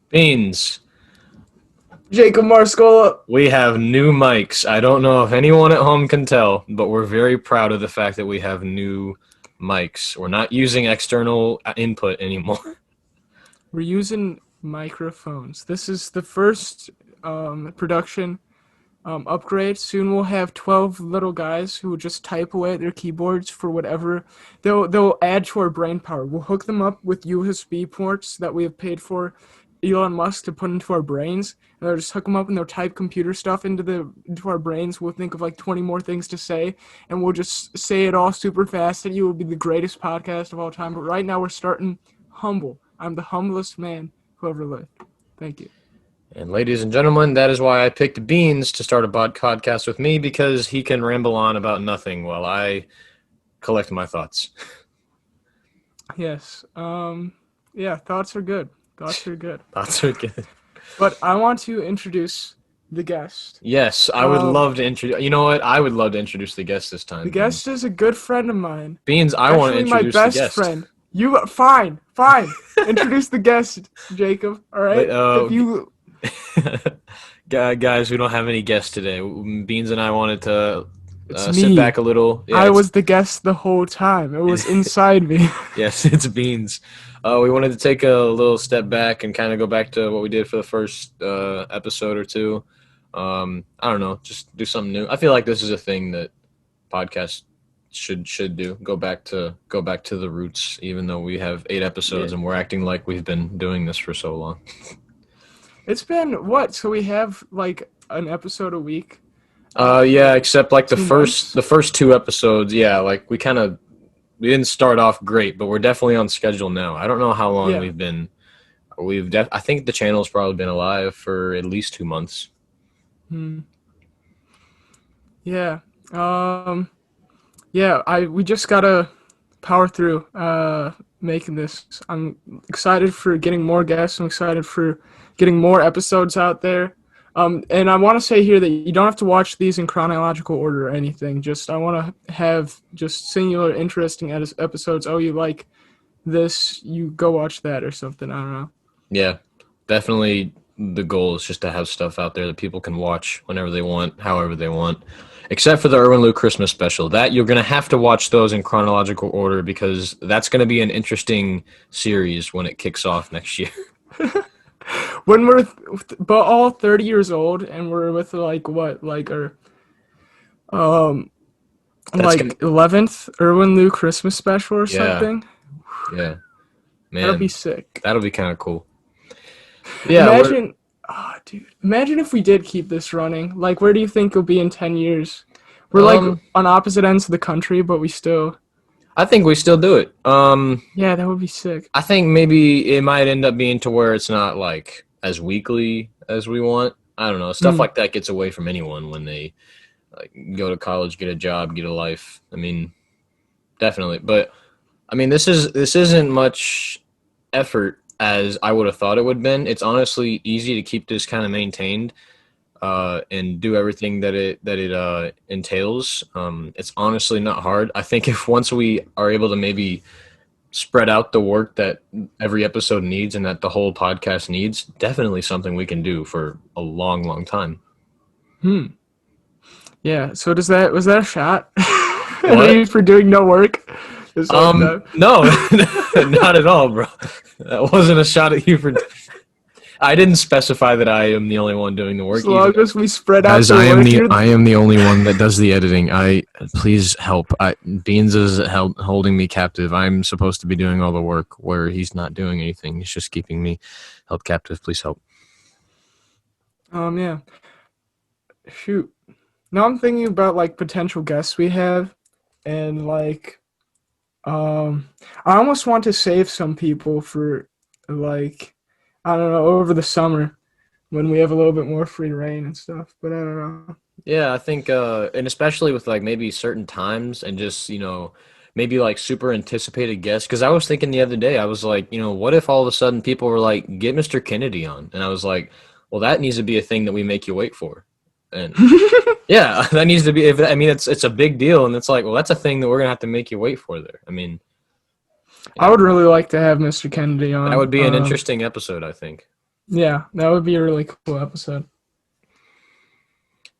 Beans, Jacob Marscola. we have new mics. I don't know if anyone at home can tell, but we're very proud of the fact that we have new mics. We're not using external input anymore. We're using microphones. This is the first production upgrade. Soon we'll have 12 little guys who will just type away at their keyboards for whatever they'll add to our brain power. We'll hook them up with USB ports that we have paid for Elon Musk to put into our brains. And they'll just hook them up and they'll type computer stuff into our brains. We'll think of like 20 more things to say, and we'll just say it all super fast, and you will be the greatest podcast of all time. But right now we're starting humble. I'm the humblest man who ever lived. Thank you. And ladies and gentlemen, that is why I picked Beans to start a podcast with me, because he can ramble on about nothing while I collect my thoughts. Yes. Yeah, thoughts are good. Thoughts are good. Thoughts are good. But I want to introduce the guest. Yes, I would love to introduce. You know what? I would love to introduce the guest this time. The guest is a good friend of mine. Beans, I want to introduce the guest. My best friend. You fine. Introduce the guest, Jacob. All right. If you guys, we don't have any guests today. Beans and I wanted to sit back a little. Yeah, I was the guest the whole time. It was inside me. Yes, it's Beans. We wanted to take a little step back and kind of go back to what we did for the first episode or two. I don't know, just do something new. I feel like this is a thing that podcasts should do. Go back to the roots, even though we have 8 episodes and we're acting like we've been doing this for so long. It's been what? So we have like an episode a week. Yeah, except like the first 2 episodes. Yeah, like we didn't start off great, but we're definitely on schedule now. I don't know how long we've been. I think the channel's probably been alive for at least 2 months. Yeah. We just gotta power through making this. I'm excited for getting more guests. I'm excited for getting more episodes out there. And I want to say here that you don't have to watch these in chronological order or anything. I want to have just singular interesting episodes. Oh, you like this, you go watch that or something. I don't know. Yeah, definitely the goal is just to have stuff out there that people can watch whenever they want, however they want. Except for the Irwin Lou Christmas special. That you're going to have to watch those in chronological order, because that's going to be an interesting series when it kicks off next year. When we're all 30 years old and we're with our 11th Irwin Lou Christmas special or something. Yeah. Man. That'll be sick. That'll be kind of cool. Yeah. Imagine if we did keep this running. Like, where do you think it'll be in 10 years? We're like on opposite ends of the country, but I think we still do it. Yeah, that would be sick. I think maybe it might end up being to where it's not like as weekly as we want. I don't know. Stuff like that gets away from anyone when they like go to college, get a job, get a life. I mean, definitely. But I mean, this isn't much effort as I would have thought it would have been. It's honestly easy to keep this kind of maintained and do everything that it entails. It's honestly not hard. I think if once we are able to maybe spread out the work that every episode needs and that the whole podcast needs, definitely something we can do for a long, long time. Yeah. So was that a shot? What? For doing no work? No, not at all, bro. That wasn't a shot at you for. I didn't specify that I am the only one doing the work. As long as we spread out the work. I am the only one that does the editing. Please help. Beans is holding me captive. I'm supposed to be doing all the work where he's not doing anything. He's just keeping me held captive. Please help. Yeah. Shoot. Now I'm thinking about like potential guests we have, and like, I almost want to save some people for like, I don't know, over the summer when we have a little bit more free reign and stuff, but I don't know. Yeah, I think, and especially with like maybe certain times and just, maybe like super anticipated guests. Because I was thinking the other day, I was like, what if all of a sudden people were like, get Mr. Kennedy on? And I was like, well, that needs to be a thing that we make you wait for. And yeah, that needs to be, it's a big deal. And it's like, well, that's a thing that we're going to have to make you wait for there. I mean, I would really like to have Mr. Kennedy on. That would be an interesting episode, I think. Yeah, that would be a really cool episode.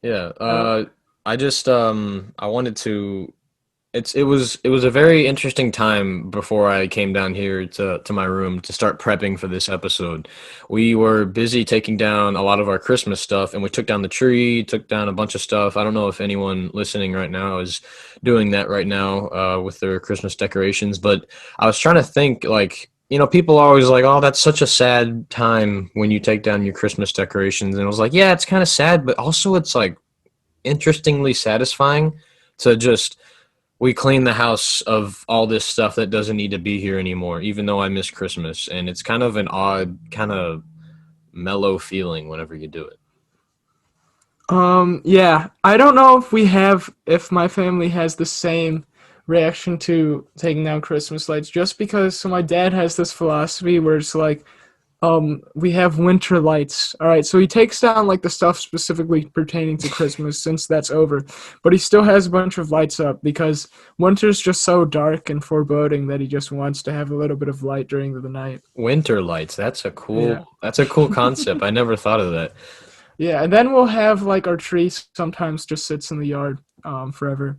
Yeah. Uh, I just I wanted to it was a very interesting time before I came down here to my room to start prepping for this episode. We were busy taking down a lot of our Christmas stuff, and we took down the tree, took down a bunch of stuff. I don't know if anyone listening right now is doing that right now with their Christmas decorations, but I was trying to think like. People are always like, "Oh, that's such a sad time when you take down your Christmas decorations." And I was like, "Yeah, it's kind of sad, but also it's like interestingly satisfying to just we clean the house of all this stuff that doesn't need to be here anymore, even though I miss Christmas. And it's kind of an odd, kind of mellow feeling whenever you do it. yeah, I don't know if my family has the same reaction to taking down Christmas lights, just because so my dad has this philosophy where it's like, we have winter lights. All right, so he takes down like the stuff specifically pertaining to Christmas since that's over, but he still has a bunch of lights up because winter's just so dark and foreboding that he just wants to have a little bit of light during the night. Winter lights, Yeah. that's a cool concept. I never thought of that. Yeah, and then we'll have like our tree sometimes just sits in the yard forever.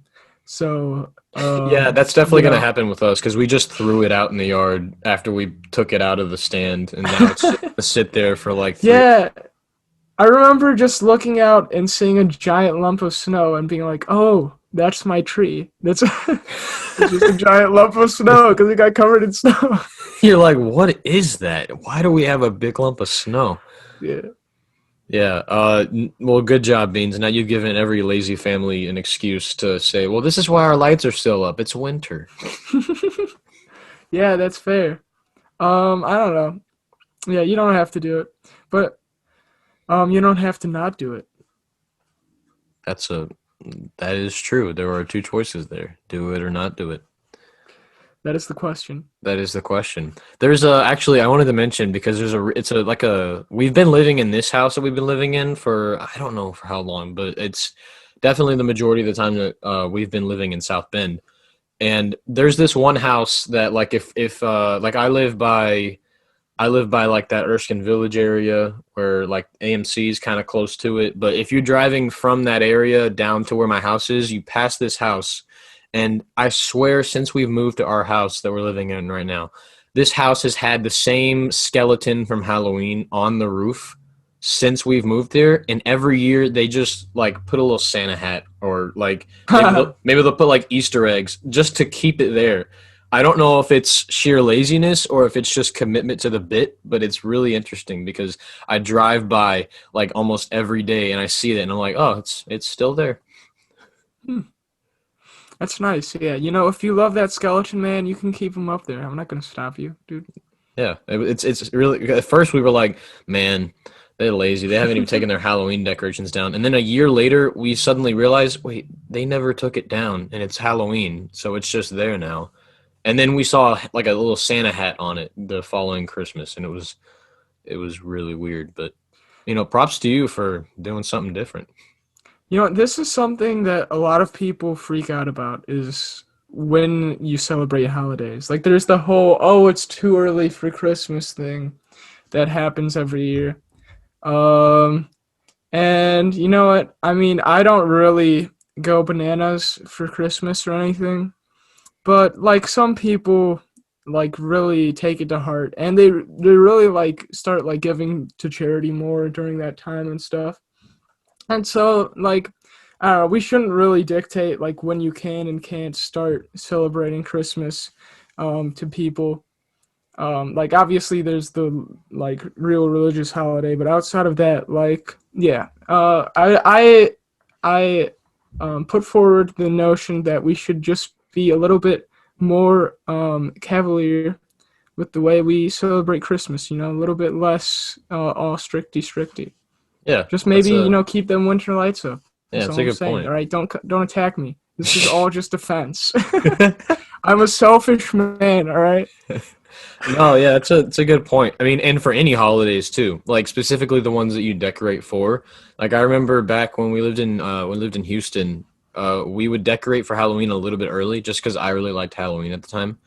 So, Yeah, that's you definitely going to know, happen with us because we just threw it out in the yard after we took it out of the stand, and now it's just gonna sit there for like three. yeah, I remember just looking out and seeing a giant lump of snow and being like, "Oh, that's my tree. That's it's just a giant lump of snow because it got covered in snow." You're like, what is that? Why do we have a big lump of snow? Yeah. Yeah. Well, good job, Beans. Now you've given every lazy family an excuse to say, "Well, this is why our lights are still up. It's winter." Yeah, that's fair. I don't know. Yeah, you don't have to do it, but you don't have to not do it. That's a that is true. There are two choices there: do it or not do it. That is the question. That is the question. There's a actually I wanted to mention because there's a it's a like a we've been living in this house that we've been living in for I don't know for how long, but it's definitely the majority of the time that we've been living in South Bend. And there's this one house that like if like I live by like that Erskine Village area where like AMC is kind of close to it. But if you're driving from that area down to where my house is, you pass this house. And I swear, since we've moved to our house that we're living in right now, this house has had the same skeleton from Halloween on the roof since we've moved here. And every year they just like put a little Santa hat or like maybe they'll put like Easter eggs just to keep it there. I don't know if it's sheer laziness or if it's just commitment to the bit, but it's really interesting because I drive by like almost every day and I see it and I'm like, oh, it's still there. That's nice. Yeah, if you love that skeleton man, you can keep him up there. I'm not gonna stop you, dude. Yeah, it's really. At first, we were like, man, they're lazy. They haven't even taken their Halloween decorations down. And then a year later, we suddenly realized, wait, they never took it down, and it's Halloween, so it's just there now. And then we saw like a little Santa hat on it the following Christmas, and it was really weird. But props to you for doing something different. This is something that a lot of people freak out about is when you celebrate holidays. Like there's the whole "oh, it's too early for Christmas" thing that happens every year. Um, and you know what? I mean, I don't really go bananas for Christmas or anything, but like some people like really take it to heart and they really like start like giving to charity more during that time and stuff. And so, like, I don't know, we shouldn't really dictate like when you can and can't start celebrating Christmas to people. Like, obviously, there's the like real religious holiday, but outside of that, like, yeah, I put forward the notion that we should just be a little bit more cavalier with the way we celebrate Christmas. A little bit less all stricty. Yeah, Just that's maybe a keep them winter lights up. yeah, That's that's all a I'm good saying. point. All right, don't attack me. This is all just defense. I'm a selfish man. All right. No, yeah, it's a good point. I mean, and for any holidays too, like specifically the ones that you decorate for. Like I remember back when we lived in Houston, we would decorate for Halloween a little bit early just because I really liked Halloween at the time.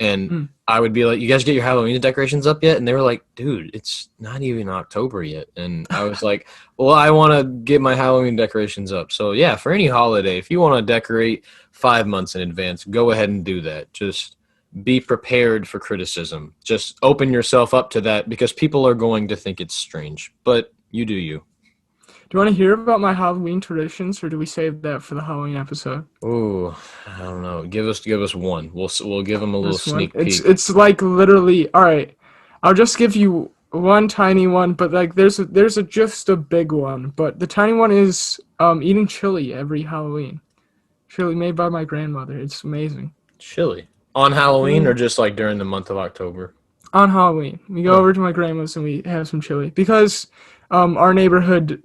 And Mm. I would be like, "You guys get your Halloween decorations up yet?" And they were like, "Dude, it's not even October yet." And I was like, "Well, I want to get my Halloween decorations up." So yeah, for any holiday, if you want to decorate 5 months in advance, go ahead and do that. Just be prepared for criticism. Just open yourself up to that because people are going to think it's strange. But you do you. Do you want to hear about my Halloween traditions, or do we save that for the Halloween episode? Ooh, I don't know. Give us one. We'll give them a little This one, sneak it's peek. it's like literally. All right, I'll just give you one tiny one, but like there's a just a big one. But the tiny one is eating chili every Halloween. Chili made by my grandmother. It's amazing. Chili on Halloween or Mm. just like during the month of October. On Halloween, we go Huh. over to my grandma's and we have some chili because our neighborhood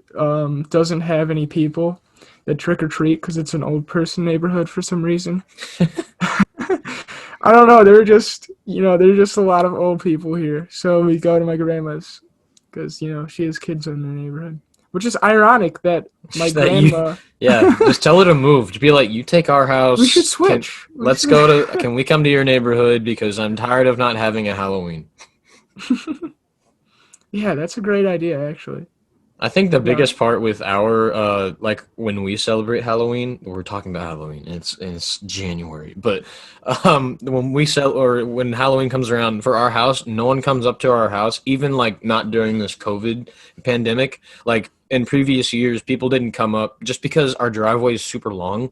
doesn't have any people that trick or treat because it's an old person neighborhood for some reason. I don't know. There are just a lot of old people here. So we go to my grandma's because, she has kids in the neighborhood. Which is ironic that my That you, grandma. yeah. Just tell her to move. To be like, you take our We should house. switch. Let's go to? Can we come to your neighborhood because I'm tired of not having a Halloween. Yeah, that's a great idea, actually. I think the No. biggest part with our like when we celebrate Halloween, we're talking about Halloween. It's January, but when we sell or when Halloween comes around for our house, no one comes up to our house, even like not during this COVID pandemic. Like in previous years, people didn't come up just because our driveway is super long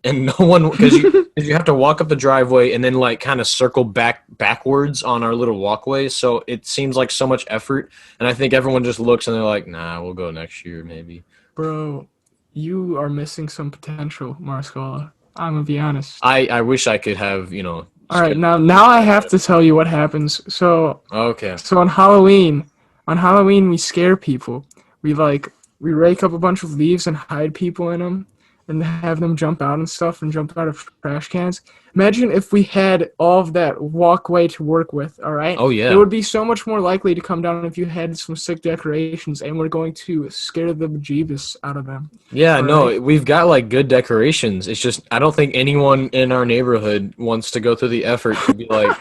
and no one because you have to walk up the driveway and then like kind of circle backwards on our little walkway, so it seems like so much effort, and I think everyone just looks and they're like, nah, we'll go next year maybe. Bro, you are missing some potential, Marscola. I'm gonna be honest. I wish I could have All right, scheduled now I have to tell you what happens. okay. So on Halloween we scare people. We like we rake up a bunch of leaves and hide people in them, and have them jump out and stuff and jump out of trash cans. Imagine if we had all of that walkway to work with. All right, Oh it yeah. would be so much more likely to come down if you had some sick decorations, and we're going to scare the bejeebus out of them. Yeah, All right. no, we've got like good decorations. It's just I don't think anyone in our neighborhood wants to go through the effort to be like.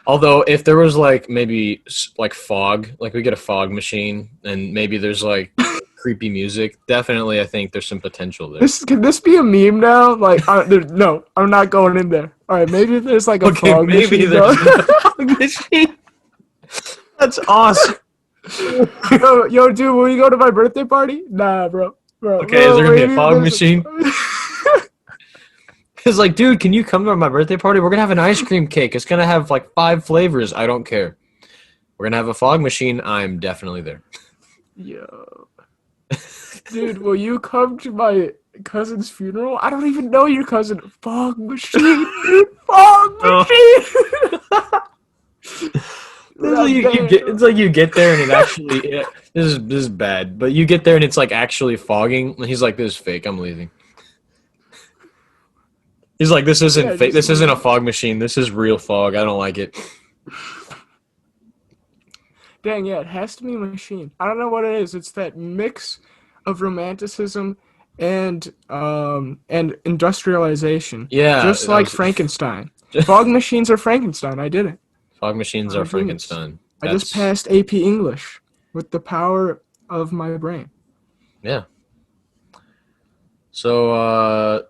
Although if there was like maybe like fog, like we get a fog machine, and maybe there's like creepy music, definitely I think there's some potential there. This can this be a meme now? Like, no, I'm not going in there. All right, maybe if there's like a Okay, fog maybe machine, though. there's a fog machine. That's awesome. Yo, dude, will you go to my birthday party? Nah, Okay, is there gonna be a maybe if fog there's machine? It's like, dude, can you come to my birthday party? We're gonna have an ice cream cake. It's gonna have like 5 flavors. I don't care. We're gonna have a fog machine. I'm definitely there. Yo, dude, will you come to my cousin's funeral? I don't even know your cousin. Fog machine, dude, fog Oh. machine. It's like you get there and it actually this is bad, but you get there and it's like actually fogging, and he's like, "This is fake. I'm leaving." He's like, "This isn't Yeah, fake. just This isn't a leave. fog machine. This is real fog. I don't like it." Dang, yeah, it has to be a machine. I don't know what it is. It's that mix of romanticism and industrialization. Yeah, Just like Frankenstein. Fog machines are Frankenstein. I did it. fog machines I'm are a genius. Frankenstein. I just That's passed AP English with the power of my brain. yeah. So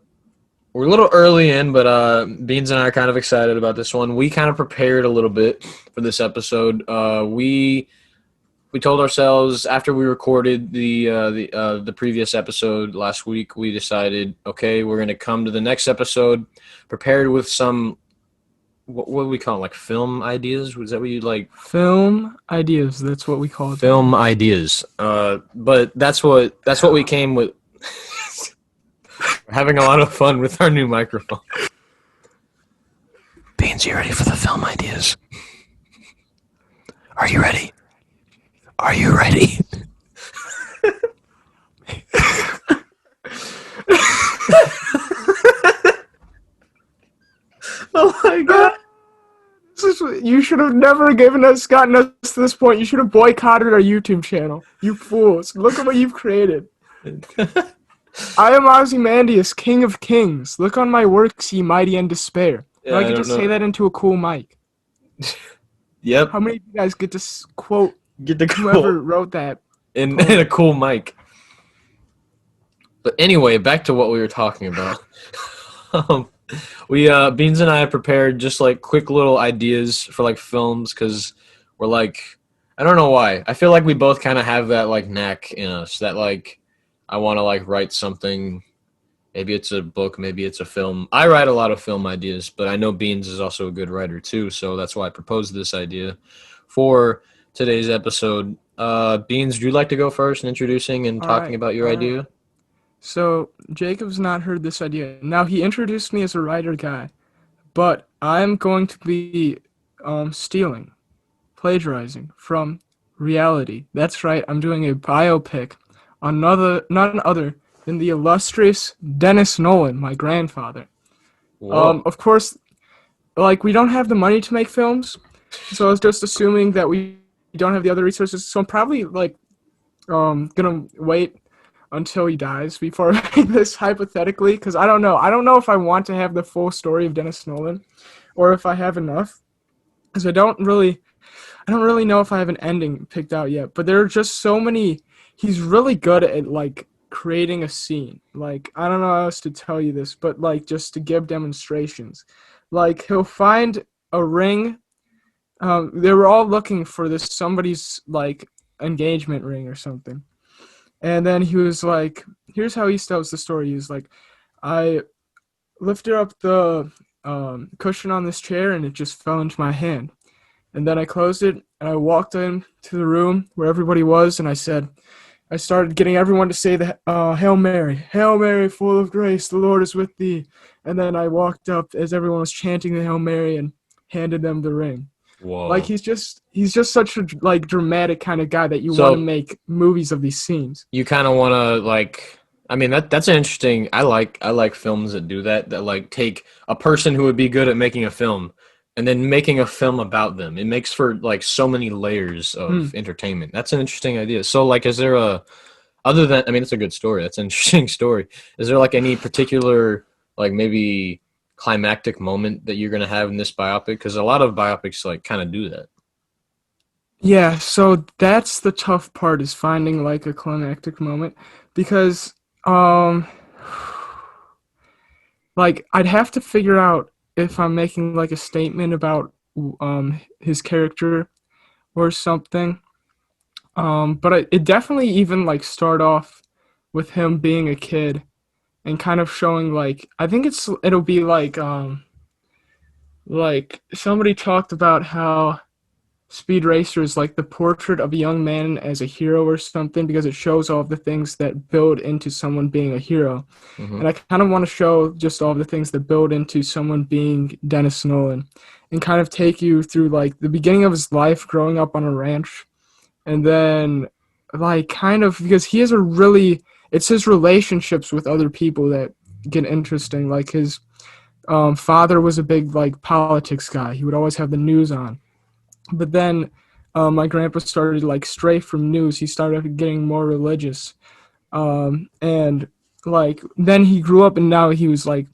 we're a little early in, but Beans and I are kind of excited about this one. We kind of prepared a little bit for this episode. We told ourselves after we recorded the previous episode last week, we decided, okay, we're gonna come to the next episode prepared with some what do we call it, like film ideas? Was that what you like? Film ideas. That's what we call it. Film ideas. But that's what we came with. We're having a lot of fun with our new microphone. Beans, you ready for the film ideas? Are you ready? Are you ready? Oh my god. You should have never gotten us to this point. You should have boycotted our YouTube channel. You fools. Look at what you've created. I am Ozymandias, king of kings. Look on my works, ye mighty and despair. Do Yeah, I I get to don't say know. that into a cool mic? Yep, How many of you guys get to quote get the whoever cool wrote that in a poem? cool mic. But anyway, back to what we were talking about. um, we Beans and I have prepared just like quick little ideas for like films because we're like I don't know why. I feel like we both kind of have that like knack in us that like I want to like write something. Maybe it's a book, maybe it's a film. I write a lot of film ideas, but I know Beans is also a good writer too, so that's why I proposed this idea for today's episode. Beans, would you like to go first in introducing and All talking right, about your all right. idea? So Jacob's not heard this idea. Now he introduced me as a writer guy, but I'm going to be stealing, plagiarizing from reality. That's right. I'm doing a biopic on none other than the illustrious Dennis Nolan, my grandfather. Whoa. Of course, like we don't have the money to make films, so I was just assuming that we don't have the other resources. So I'm probably like gonna wait until he dies before I make this hypothetically because I don't know. I don't know if I want to have the full story of Dennis Nolan or if I have enough because I don't really know if I have an ending picked out yet. But there are just so many. He's really good at like creating a scene. Like I don't know how else to tell you this, but like just to give demonstrations. Like he'll find a ring. They were all looking for this somebody's like engagement ring or something. And then he was like, here's how he tells the story. He was like, I lifted up the cushion on this chair and it just fell into my hand. And then I closed it and I walked into the room where everybody was and I started getting everyone to say the Hail Mary, full of grace, the Lord is with thee. And then I walked up as everyone was chanting the Hail Mary and handed them the ring. Like Whoa. he's just such a like dramatic kind of guy that you want to So make movies of these scenes. you kind of want to like I mean that's an interesting I like films that do that that like take a person who would be good at making a film and then making a film about them. It makes for like so many layers Hmm. of entertainment. That's an interesting idea. So like is there a other than I mean it's a good story. That's an interesting story. Is there like any particular like maybe climactic moment that you're going to have in this biopic cuz a lot of biopics like kind of do that. Yeah, so that's the tough part is finding like a climactic moment because um like I'd have to figure out if I'm making like a statement about his character or something. But it definitely even like start off with him being a kid and kind of showing like I think it'll be like somebody talked about how Speed Racer is like the portrait of a young man as a hero or something because it shows all of the things that build into someone being a hero. Mhm. And I kind of want to show just all of the things that build into someone being Dennis Nolan and kind of take you through like the beginning of his life growing up on a ranch and then like kind of because he has a really it's his relationships with other people that get interesting like his father was a big like politics guy. He would always have the news on but then my grandpa started to like stray from news. He started getting more religious. And like then he grew up and now he was like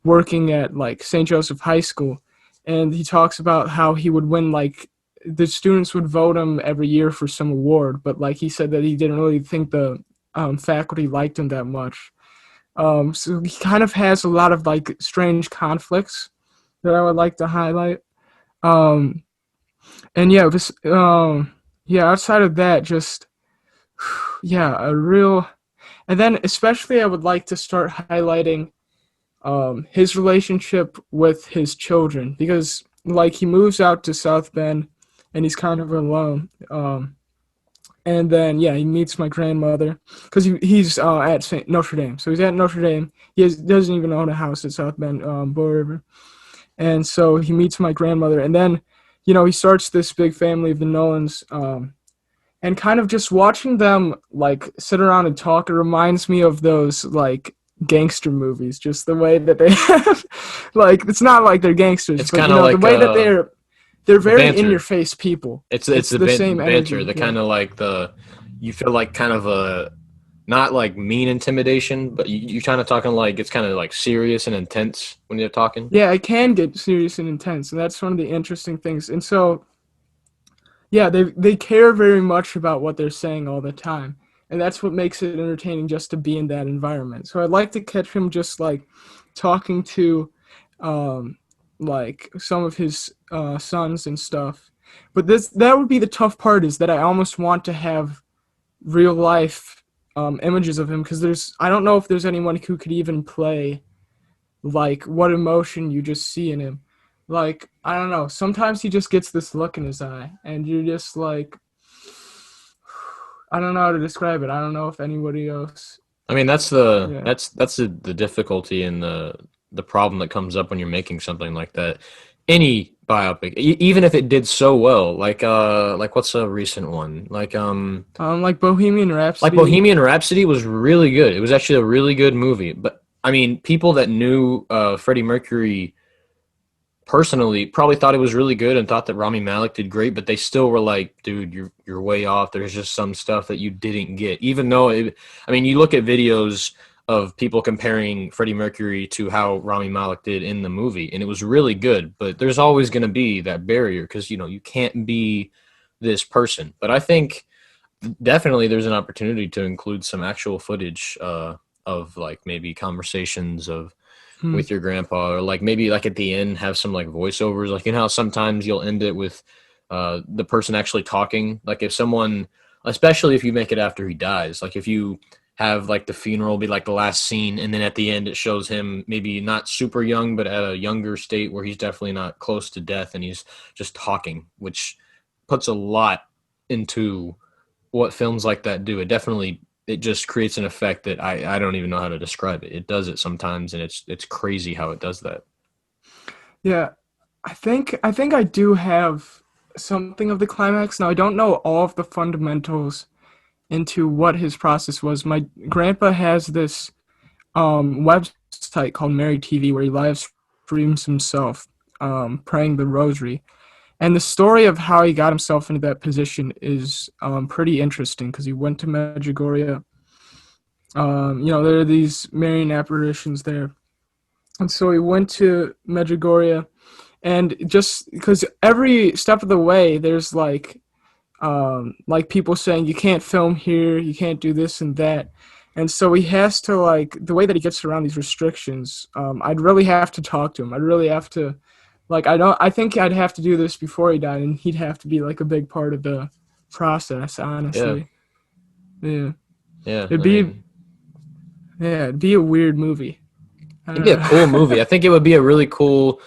working at like St. Joseph High School. And he talks about how he would win like the students would vote him every year for some award, but like he said that he didn't really think the faculty liked him that much. So he kind of has a lot of like strange conflicts that I would like to highlight. Um, and yeah, yeah, outside of that, just yeah, a real, and then especially I would like to start highlighting his relationship with his children because like he moves out to South Bend and he's kind of alone. And then yeah, he meets my grandmother because he's at Saint Notre Dame, so he's at Notre Dame. Doesn't even own a house at South Bend, Bow River. And so he meets my grandmother and then he starts this big family of the Nolans and kind of just watching them like sit around and talk. It reminds me of those like gangster movies, just the way that they have like it's not like they're gangsters It's but kind of the like way that they're the very in your banter. face people. It's It's the the same banter, energy. the Yeah. kind of like the you feel like kind of a not like mean intimidation, but you're kind of talking like it's kind of like serious and intense when you're talking. Yeah, it can get serious and intense, and that's one of the interesting things. And so, yeah, they care very much about what they're saying all the time, and that's what makes it entertaining just to be in that environment. So I'd like to catch him just like talking to, um, like some of his sons and stuff. But that would be the tough part, is that I almost want to have real life images of him, because I don't know if there's anyone who could even play like what emotion you just see in him. Like, I don't know, sometimes he just gets this look in his eye and you're just like, I don't know how to describe it. I don't know if anybody else. I mean, that's the Yeah. the difficulty and the problem that comes up when you're making something like that. Any biopic, even if it did so well, like what's a recent one? Like Bohemian Like Rhapsody. Bohemian Rhapsody was really good. It was actually a really good movie. But I mean, people that knew Freddie Mercury personally probably thought it was really good and thought that Rami Malek did great, but they still were like, dude, you're way off. There's just some stuff that you didn't get. Even though I mean, you look at videos of people comparing Freddie Mercury to how Rami Malek did in the movie, and it was really good, but there's always going to be that barrier because you can't be this person. But I think definitely there's an opportunity to include some actual footage of like maybe conversations of Hmm. with your grandpa, or like maybe like at the end have some like voiceovers, like how sometimes you'll end it with the person actually talking, like if someone, especially if you make it after he dies, like if you have like the funeral be like the last scene and then at the end it shows him maybe not super young but at a younger state where he's definitely not close to death and he's just talking, which puts a lot into what films like that do. It just creates an effect that I don't even know how to describe it. It does it sometimes, and it's crazy how it does that. Yeah, I think I do have something of the climax. Now I don't know all of the fundamentals into what his process was. My grandpa has this website called Mary TV where he live streams himself praying the rosary. And the story of how he got himself into that position is pretty interesting, because he went to Medjugorje. There are these Marian apparitions there. And so he went to Medjugorje, and just because every step of the way, there's like people saying, you can't film here, you can't do this and that. And so he has to, like, the way that he gets around these restrictions, I'd really have to talk to him. I'd really have to, like, I think I'd have to do this before he died, and he'd have to be like a big part of the process, Yeah, honestly. Yeah. yeah. It'd I be, mean, yeah, it'd be a weird movie. I it'd don't be a cool movie. know. I think it would be a really cool.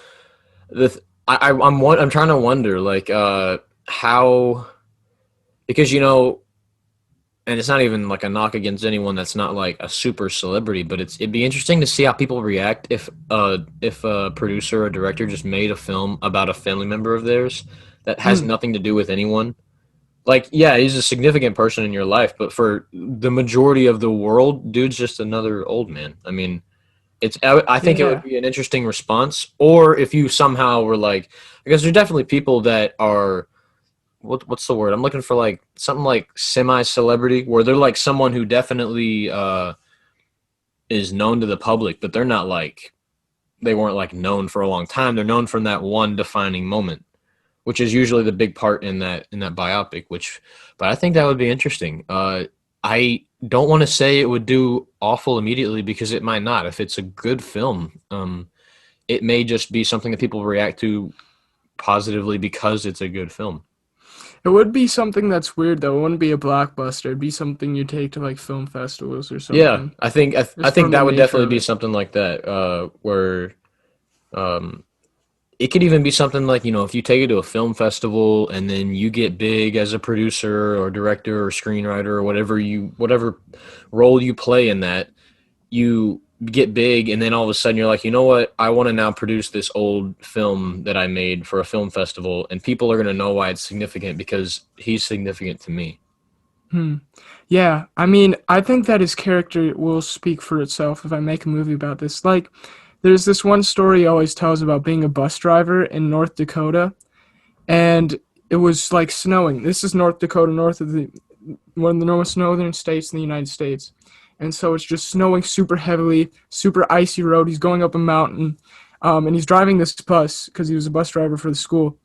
I'm trying to wonder like how, because and it's not even like a knock against anyone that's not like a super celebrity, but it'd be interesting to see how people react if a producer or director just made a film about a family member of theirs that has Hmm. nothing to do with anyone. Like, yeah, he's a significant person in your life, but for the majority of the world, dude's just another old man. I mean, I think it would Yeah. be an interesting response. Or if you somehow were like, because there's definitely people that are what's the word? I'm looking for like something like semi celebrity, where they're like someone who definitely is known to the public, but they're not like they weren't like known for a long time. They're known from that one defining moment, which is usually the big part in that biopic. But I think that would be interesting. I don't want to say it would do awful immediately because it might not. If it's a good film, it may just be something that people react to positively because it's a good film. It would be something that's weird, though. It wouldn't be a blockbuster. It'd be something you take to like film festivals or Yeah, something. I Just think from the that would nature definitely of be it. something like that, where um, it could even be something like, if you take it to a film festival and then you get big as a producer or director or screenwriter or whatever role you play in that, you get big and then all of a sudden you're like, you know what, I want to now produce this old film that I made for a film festival, and people are going to know why it's significant because he's significant to me. Hmm. Yeah, I mean, I think that his character will speak for itself if I make a movie about this. Like, there's this one story he always tells about being a bus driver in North Dakota, and it was like snowing. This is North Dakota, north of the one of the most northern states in the United States. and so it's just snowing super heavily, super icy road. He's going up a mountain, and he's driving this bus because he was a bus driver for the school.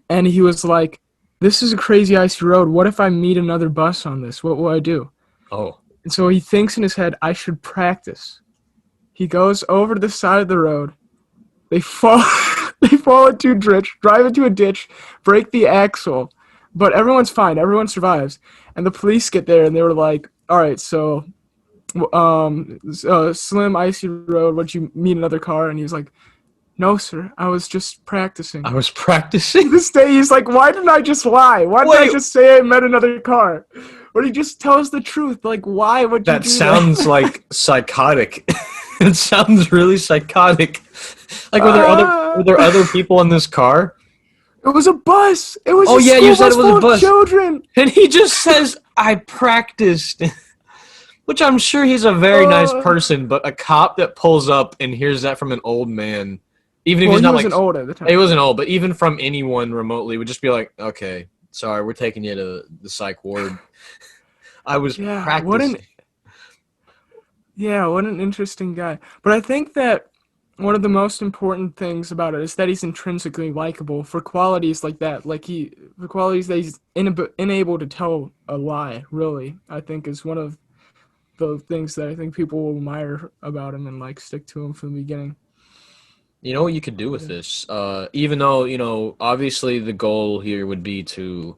And he was like, "This is a crazy icy road. What if I meet another bus on this? What will I do?" Oh. And so he thinks in his head, "I should practice." He goes over to the side of the road. They fall. They fall into a ditch, drive into a ditch, break the axle, but everyone's fine. Everyone survives. And the police get there, and they were like, "All right, so, slim, icy road. Would you meet another car?" And he was like, "No, sir. I was just practicing." I was practicing. This day, he's like, "Why didn't I just lie? Why didn't I Wait. just say I met another car?" Or he just tells the truth. Like, why would you That do sounds that? like psychotic. It sounds really psychotic. Like, were there other people in this car? It was a bus. It was Oh a yeah, school you said bus it was full a of bus. children. And he just says, "I practiced." Which I'm sure he's a very nice person, but a cop that pulls up and hears that from an old man, even if Well, he's he not like, wasn't old at the he time. wasn't old, but even from anyone remotely would just be like, "Okay, sorry, we're taking you to the psych ward." I was Yeah, practicing. what an interesting guy. But I think that one of the most important things about it is that he's intrinsically likable for qualities like that. The qualities that he's unable to tell a lie. Really, I think is one of the things that I think people will admire about him and like stick to him from the beginning. You know what you could do with Yeah. this? Even though, obviously the goal here would be to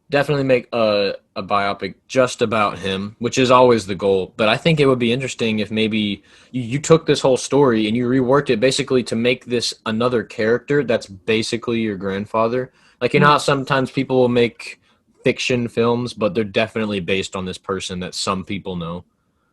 definitely make a biopic just about him, which is always the goal. But I think it would be interesting if maybe you took this whole story and you reworked it basically to make this another character that's basically your grandfather. Like, you know how Mm, sometimes people will make fiction films, but they're definitely based on this person that some people know.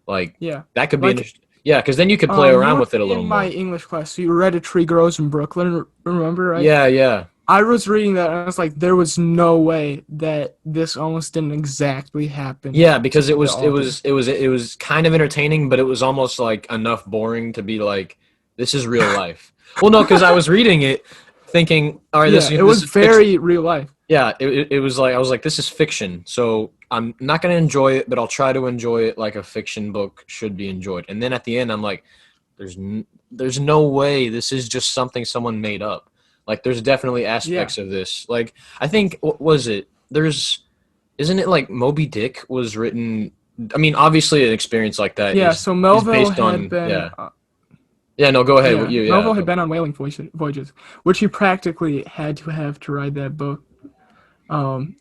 Like, yeah. that could be Like interesting. Yeah, because then you could play you around were with it a little in my more. English class, so you read A Tree Grows in Brooklyn, remember, right? Yeah, yeah. I was reading that and I was like, there was no way that this almost didn't exactly happen Yeah, to because the author. it was kind of entertaining, but it was almost like enough boring to be like, this is real life. Well, no, because I was reading it, thinking, all right, Yeah, it this was is fiction. very real life. Yeah, it was like I was like, this is fiction, so I'm not gonna enjoy it, but I'll try to enjoy it like a fiction book should be enjoyed. And then at the end, I'm like, there's no way this is just something someone made up. Like, there's definitely Yeah. aspects of this. Like, I think what was it? There's Isn't it like Moby Dick was written? I mean, obviously, an experience like that Yeah, so is Melville based had on been yeah. No, go ahead. yeah, Yeah. Melville had Go. been on whaling voyages, which he practically had to have to write that book.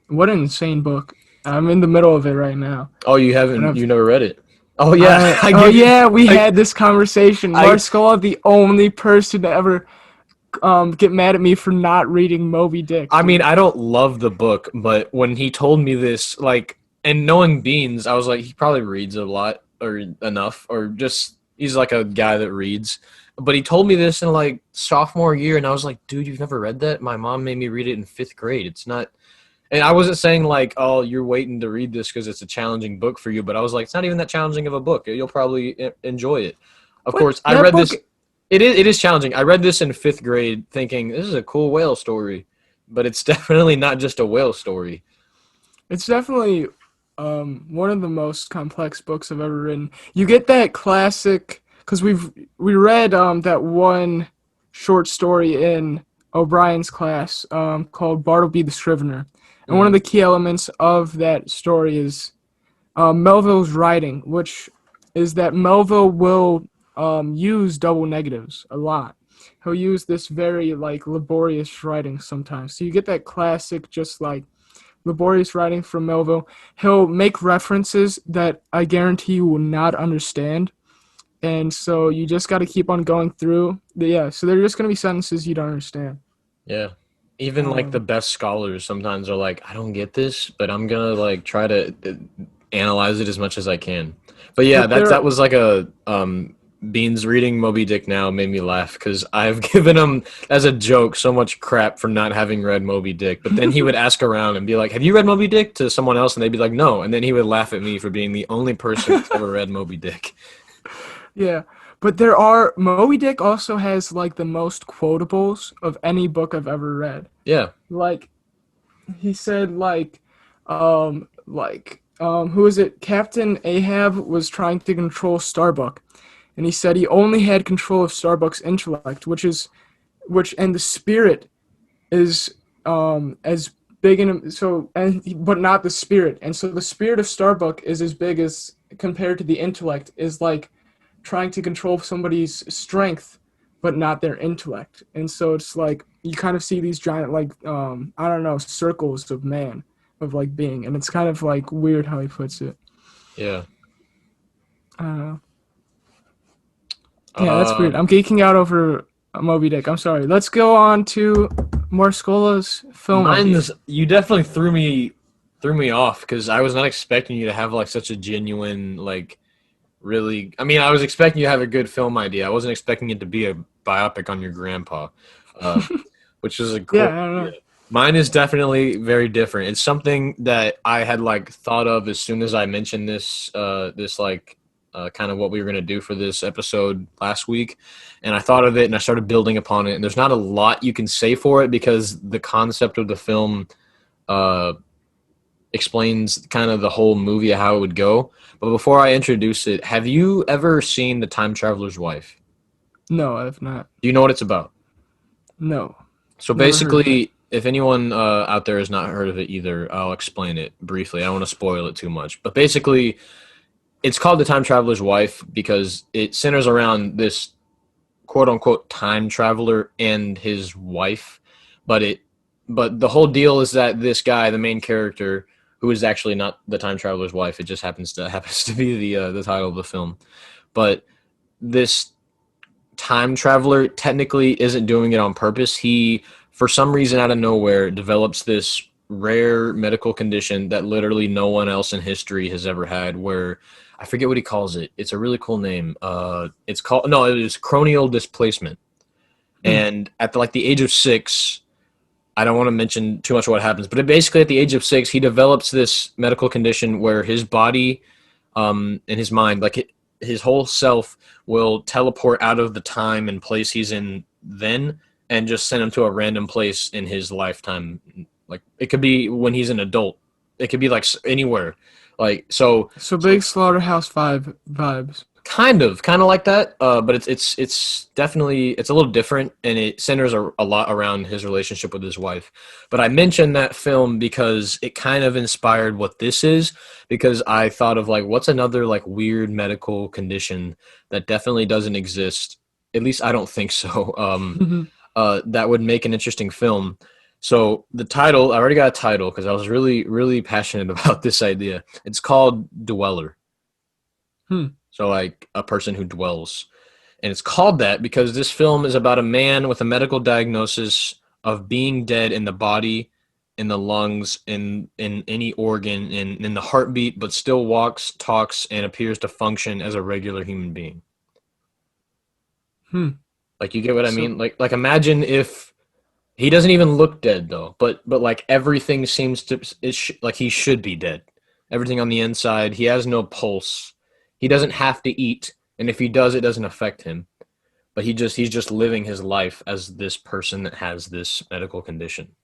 What an insane book. I'm in the middle of it right now. Oh, And you never read it? Oh yeah, I oh get yeah, we I had this conversation. I Marscola, the only person to ever get mad at me for not reading Moby Dick, I mean, dude. I don't love the book, but when he told me this, like, and knowing Beans, I was like, he probably reads a lot or enough, or just he's like a guy that reads. But he told me this in like sophomore year, and I was like, dude, you've never read that? My mom made me read it in fifth grade. It's not, and I wasn't saying like, oh, you're waiting to read this because it's a challenging book for you, but I was like, it's not even that challenging of a book. You'll probably enjoy it. Of What course, I that read book? this. It is challenging. I read this in fifth grade, thinking this is a cool whale story, but it's definitely not just a whale story. It's definitely one of the most complex books I've ever written. You get that classic because we read that one short story in O'Brien's class called Bartleby the Scrivener, and one of Mm, the key elements of that story is Melville's writing, which is that Melville will use double negatives a lot. He'll use this very like laborious writing sometimes. So you get that classic, just like laborious writing from Melville. He'll make references that I guarantee you will not understand. And so you just got to keep on going through. Yeah, so there are just going to be sentences you don't understand. yeah. Even like the Um, best scholars sometimes are like, I don't get this, but I'm gonna like try to analyze it as much as I can. But yeah, but that there, was like a Beans reading Moby Dick now made me laugh because I've given him as a joke so much crap for not having read Moby Dick. But then he would ask around and be like, "Have you read Moby Dick?" to someone else, and they'd be like, "No," and then he would laugh at me for being the only person that's ever read Moby Dick. yeah, but there are Moby Dick also has like the most quotables of any book I've ever read. Yeah, Like he said, like who is it? Captain Ahab was trying to control Starbuck, and he said he only had control of Starbuck's intellect, and the spirit is as big in so and but not the spirit, and so the spirit of Starbuck is as big as compared to the intellect is like trying to control somebody's strength but not their intellect. And so it's like you kind of see these giant like I don't know, circles of man, of like being, and it's kind of like weird how he puts it. Yeah. I don't know. Yeah, that's weird. I'm Um, geeking out over Moby Dick. I'm sorry. Let's go on to Marscola's film idea. Mine's you definitely threw me off because I was not expecting you to have like such a genuine like really. I mean, I was expecting you to have a good film idea. I wasn't expecting it to be a biopic on your grandpa, uh, which is a Yeah, cool I don't idea. know. Mine is definitely very different. It's something that I had like thought of as soon as I mentioned this like kind of what we were gonna do for this episode last week, and I thought of it and I started building upon it. And there's not a lot you can say for it because the concept of the film uh, explains kind of the whole movie of how it would go. But before I introduce it, have you ever seen The Time Traveler's Wife? No, I've not. Do you know what it's about? No, So never heard of it. basically, if anyone out there has not heard of it either, I'll explain it briefly. I don't want to spoil it too much. But basically, it's called The Time Traveler's Wife because it centers around this quote unquote time traveler and his wife. But it but the whole deal is that this guy, the main character, who is actually not the time traveler's wife, it just happens to be the title of the film. But this time traveler technically isn't doing it on purpose. He, for some reason out of nowhere, develops this rare medical condition that literally no one else in history has ever had. Where I forget what he calls it. It's a really cool name. It's called no, it is cranial displacement. Hmm. And at like the age of 6, I don't want to mention too much of what happens, but basically at the age of 6, he develops this medical condition where his body, and his mind, like his whole self, will teleport out of the time and place he's in then, and just send him to a random place in his lifetime. Like it could be when he's an adult, it could be like anywhere. Like So so big Slaughterhouse 5 vibes. kind of like that, but it's definitely it's a little different, and it centers a lot around his relationship with his wife. But I mentioned that film because it kind of inspired what this is, because I thought of like what's another like weird medical condition that definitely doesn't exist. At least I don't think so. That would make an interesting film. So the title, I already got a title because I was really passionate about this idea. It's called Dweller. Hmm. So like a person who dwells. And it's called that because this film is about a man with a medical diagnosis of being dead in the body, in the lungs, in any organ, in the heartbeat, but still walks, talks, and appears to function as a regular human being. Hmm. Like you get what I mean? So Like imagine if he doesn't even look dead though, but like everything seems to like he should be dead. Everything on the inside, he has no pulse. He doesn't have to eat, and if he does, it doesn't affect him. But he's just living his life as this person that has this medical condition.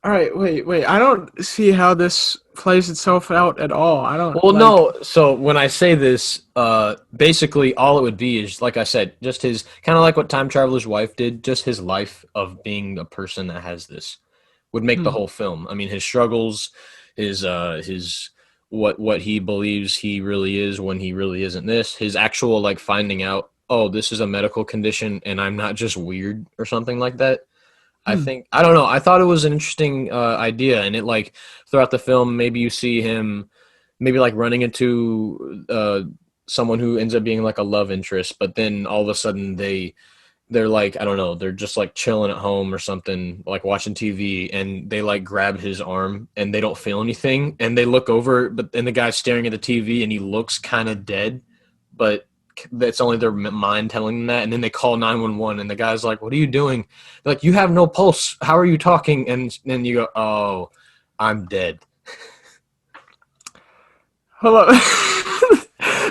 all right, wait. I don't see how this plays itself out at all. I don't Well, like. no. So when I say this, basically all it would be is, like I said, just his kind of like what Time Traveler's Wife did. Just his life of being a person that has this would make the Hmm. whole film. I mean, his struggles, his what he believes he really is when he really isn't this. His actual like finding out, oh, this is a medical condition, and I'm not just weird or something like that. I Hmm. think I don't know. I thought it was an interesting idea, and it like throughout the film, maybe you see him, maybe like running into someone who ends up being like a love interest, but then all of a sudden they're like I don't know, they're just like chilling at home or something, like watching TV, and they like grab his arm and they don't feel anything, and they look over, but and the guy's staring at the TV and he looks kind of dead, but that's only their mind telling them that. And then they call 911 and the guy's like, what are you doing? They're like, you have no pulse, how are you talking? And then you go, oh, I'm dead. Hello.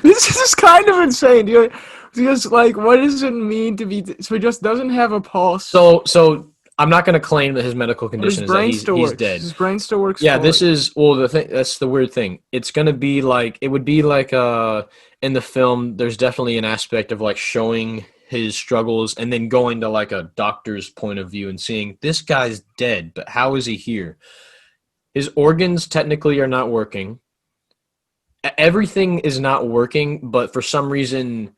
This is kind of insane, dude. Because like, what does it mean to be? So he just doesn't have a pulse. So I'm not going to claim that his medical But his condition is that brain still he's works. dead. His brain still works Yeah, fully. this is well the thing that's the weird thing. It's gonna be like it would be like in the film there's definitely an aspect of like showing his struggles and then going to like a doctor's point of view and seeing this guy's dead, but how is he here? His organs technically are not working. Everything is not working, but for some reason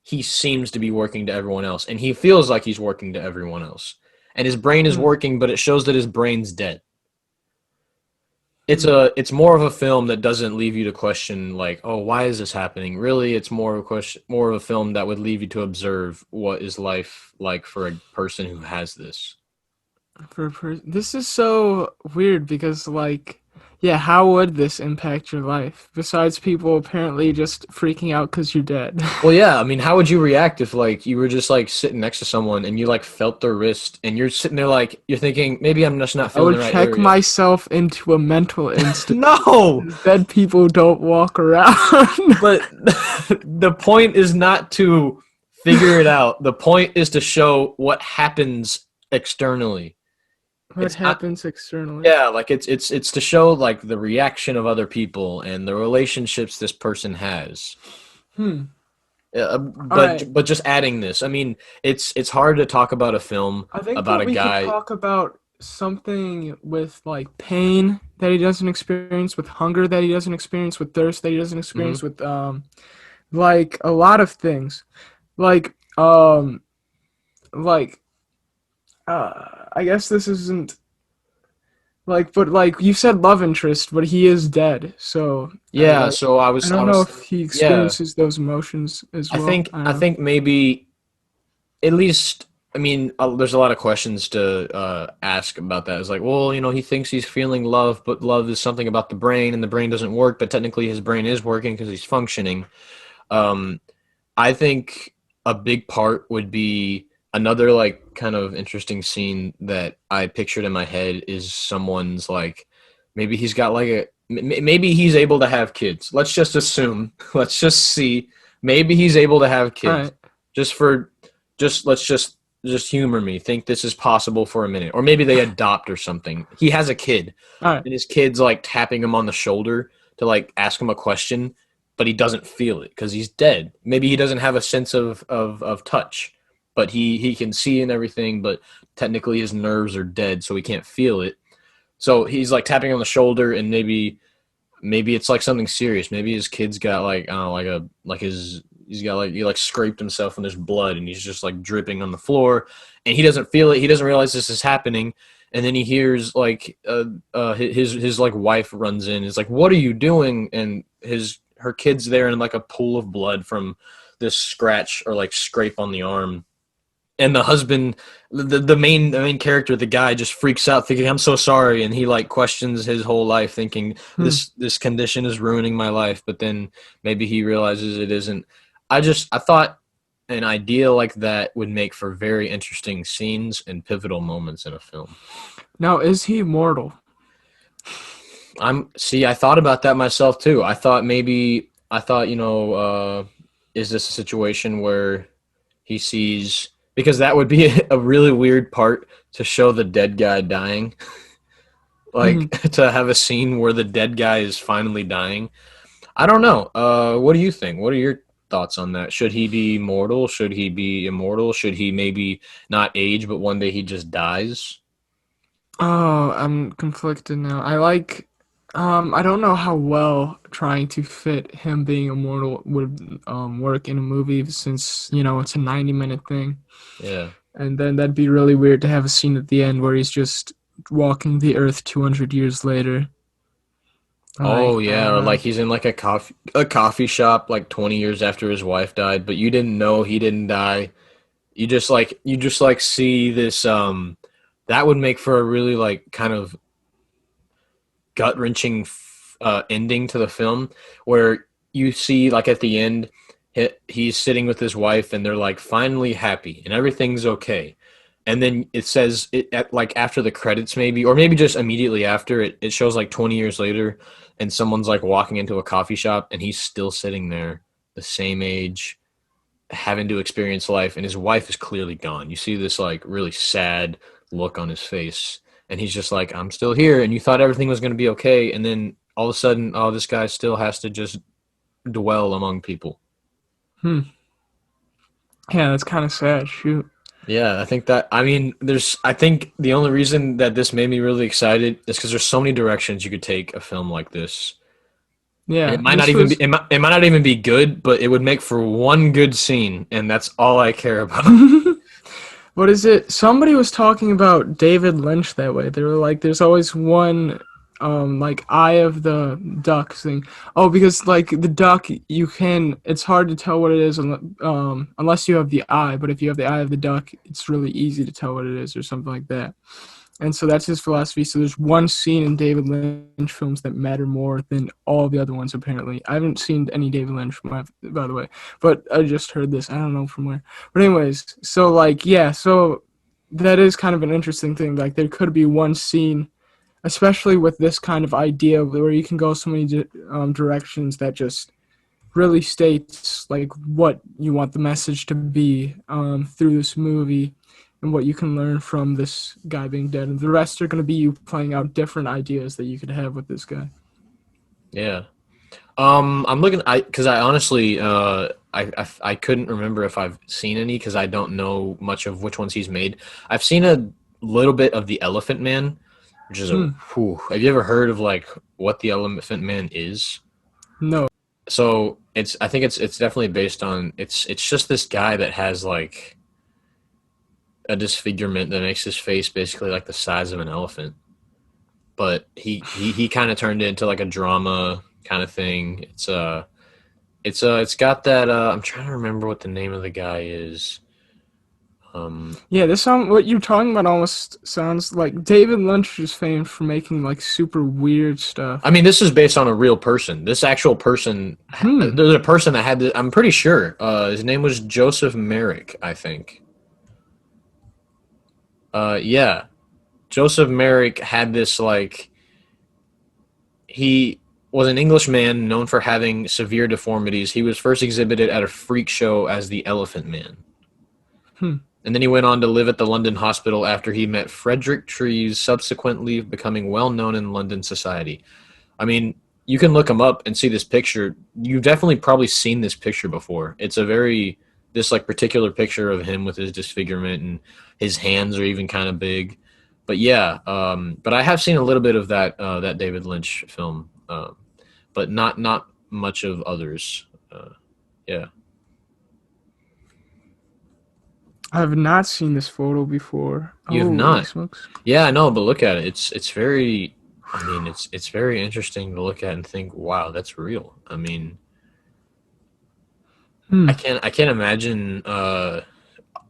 he seems to be working to everyone else and he feels like he's working to everyone else. And his brain is Hmm. working, but it shows that his brain's dead. Hmm. It's more of a film that doesn't leave you to question like, oh, why is this happening? Really, it's more of a film that would leave you to observe what is life like for a person who has this. This is so weird because, like, yeah, how would this impact your life? Besides people apparently just freaking out because you're dead. Well, yeah, I mean, how would you react if like you were just like sitting next to someone and you like felt their wrist and you're sitting there like you're thinking maybe I'm just not I feeling would the right check area. myself into a mental institution No, because dead people don't walk around. but the point is not to figure it out. The point is to show what happens externally. What It's not happens externally? Yeah, like it's to show like the reaction of other people and the relationships this person has. Hmm. All right. But just adding this, I mean, it's hard to talk about a film I think about that a we could guy. talk about something with like pain that he doesn't experience, with hunger that he doesn't experience, with thirst that he doesn't Mhm. experience, with like a lot of things. Like like I guess this isn't like, but like you said love interest, but he is dead. So Yeah, like so I I don't know was if he yeah, experiences those emotions as I well. think I don't I know. think maybe at least I mean, there's a lot of questions to ask about that. It's like, well, he thinks he's feeling love, but love is something about the brain, and the brain doesn't work. But technically, his brain is working because he's functioning. Um, I think a big part would be another like kind of interesting scene that I pictured in my head is someone's like maybe he's got like maybe he's able to have kids. Let's just assume. Let's just see. Maybe he's able to have All kids. right. Just for let's just humor me. Think this is possible for a minute. Or maybe they adopt or something. He has a kid All right. and his kid's like tapping him on the shoulder to like ask him a question but he doesn't feel it because he's dead. Maybe he doesn't have a sense of touch, but he can see and everything, but technically his nerves are dead, so he can't feel it. So he's like tapping on the shoulder, and maybe it's like something serious. Maybe his kid's got like I don't know, like his he's got like he like scraped himself and there's blood and he's just like dripping on the floor and he doesn't feel it. He doesn't realize this is happening. And then he hears like his like wife runs in. Is like, "What are you doing?" And her kid's there in like a pool of blood from this scratch or like scrape on the arm. And the husband, the main character, the guy, just freaks out, thinking, "I'm so sorry," and he like questions his whole life, thinking Hmm. this condition is ruining my life. But then maybe he realizes it isn't. I thought an idea like that would make for very interesting scenes and pivotal moments in a film. Now, is he immortal? I thought about that myself too. I thought, is this a situation where he sees, because that would be a really weird part to show the dead guy dying. Like Hmm. to have a scene where the dead guy is finally dying. I don't know. What do you think? What are your thoughts on that? Should he be mortal? Should he be immortal? Should he maybe not age, but one day he just dies? Oh, I'm conflicted now. I don't know how well trying to fit him being immortal would work in a movie since, it's a 90-minute thing. Yeah. And then that'd be really weird to have a scene at the end where he's just walking the earth 200 years later. Oh Like, I yeah, don't or know. like he's in like a coffee shop like 20 years after his wife died, but you didn't know he didn't die. You just like see this that would make for a really like kind of gut-wrenching ending to the film where you see like at the end he's sitting with his wife and they're like finally happy and everything's okay. And then it says it at like after the credits maybe or maybe just immediately after it shows like 20 years later and someone's like walking into a coffee shop and he's still sitting there the same age having to experience life and his wife is clearly gone. You see this like really sad look on his face, and he's just like, I'm still here, and you thought everything was going to be okay, and then all of a sudden, oh, this guy still has to just dwell among people. Hmm. Yeah, that's kind of sad. Shoot. Yeah, I think that, I mean, I think the only reason that this made me really excited is because there's so many directions you could take a film like this. And it Yeah, might not this even be, was. it might not even be good, but it would make for one good scene, and that's all I care about. What is it? Somebody was talking about David Lynch that way. They were like, "There's always one, like eye of the duck thing." Oh, because like the duck, you can. It's hard to tell what it is, unless you have the eye. But if you have the eye of the duck, it's really easy to tell what it is, or something like that. And so that's his philosophy. So there's one scene in David Lynch films that matter more than all the other ones, apparently. I haven't seen any David Lynch, by the way, but I just heard this. I don't know from where. But anyways, so like, yeah, so that is kind of an interesting thing. Like there could be one scene, especially with this kind of idea where you can go so many directions that just really states like what you want the message to be through this movie and what you can learn from this guy being dead, and the rest are going to be you playing out different ideas that you could have with this guy. Yeah. I'm looking. Because I honestly, I couldn't remember if I've seen any because I don't know much of which ones he's made. I've seen a little bit of the Elephant Man, which is a. Hmm. Whew, have you ever heard of like what the Elephant Man is? No. So I think it's definitely based on it's just this guy that has like a disfigurement that makes his face basically like the size of an elephant. But he kind of turned it into like a drama kind of thing. It's got that I'm trying to remember what the name of the guy is. Yeah, this song, what you're talking about almost sounds like David Lynch is famous for making like super weird I stuff. mean, this is based on a real person. This actual person, Hmm. there's a person that had this, I'm pretty sure. His name was Joseph Merrick, I think. Yeah, Joseph Merrick had this like he was an Englishman known for having severe deformities. He was first exhibited at a freak show as the Elephant Man. Hmm. And then he went on to live at the London hospital after he met Frederick Trees, subsequently becoming well known in London society. I mean, you can look him up and see this picture. You've definitely probably seen this picture before. It's a very this like particular picture of him with his disfigurement and his hands are even kind of big. But yeah, but I have seen a little bit of that David Lynch film, but not much of others. Yeah, I have not seen this photo before. you have Holy not. smokes. Yeah, I know, but look at it. It's very. I mean, it's very interesting to look at and think, wow, that's real. I mean, Hmm. I can't imagine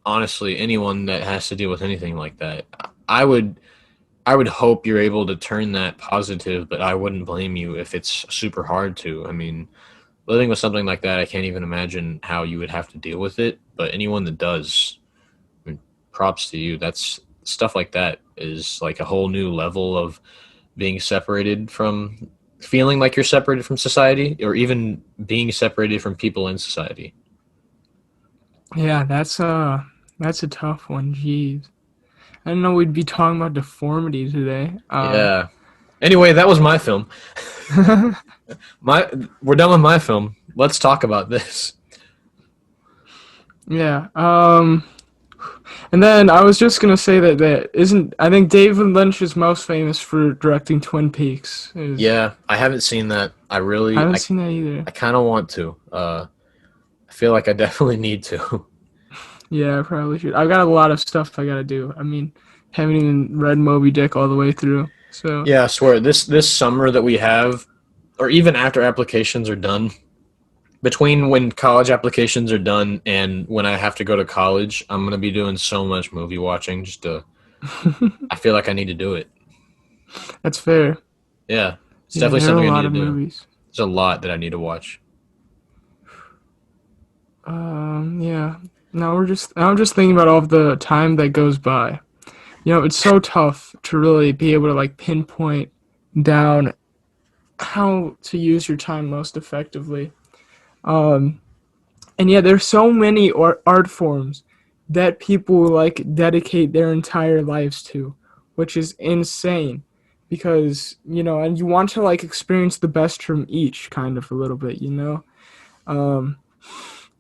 honestly anyone that has to deal with anything like that. I would I would hope you're able to turn that positive, but I wouldn't blame you if it's super hard to. I mean, living with something like that, I can't even imagine how you would have to deal with it. But anyone that does, I mean, props to you. That's stuff like that is like a whole new level of being separated from feeling like you're separated from society or even being separated from people in society. Yeah, that's a tough one. Jeez. I didn't know we'd be talking about deformity today. Yeah. Anyway, that was my film. My we're done with my film. Let's talk about this. yeah. And then I was just gonna say that isn't. I think David Lynch is most famous for directing Twin Peaks. Yeah, I haven't seen that. I haven't seen that either. I kind of want to. I feel like I definitely need to. Yeah, I probably should. I've got a lot of stuff I gotta do. I mean, haven't even read Moby Dick all the way through. So Yeah, I swear this summer that we have, or even after applications are done, between when college applications are done and when I have to go to college, I'm gonna be doing so much movie watching. Just to, I feel like I need to do it. that's fair. Yeah, it's Yeah, definitely there are a something I need lot to of do. movies. There's a lot that I need to watch. Yeah. Now I'm just thinking about all of the time that goes by. You know, it's so tough to really be able to like pinpoint down how to use your time most effectively. Um, and yeah, there's so many art forms that people like dedicate their entire lives to, which is insane. Because, and you want to like experience the best from each kind of a little bit, Um,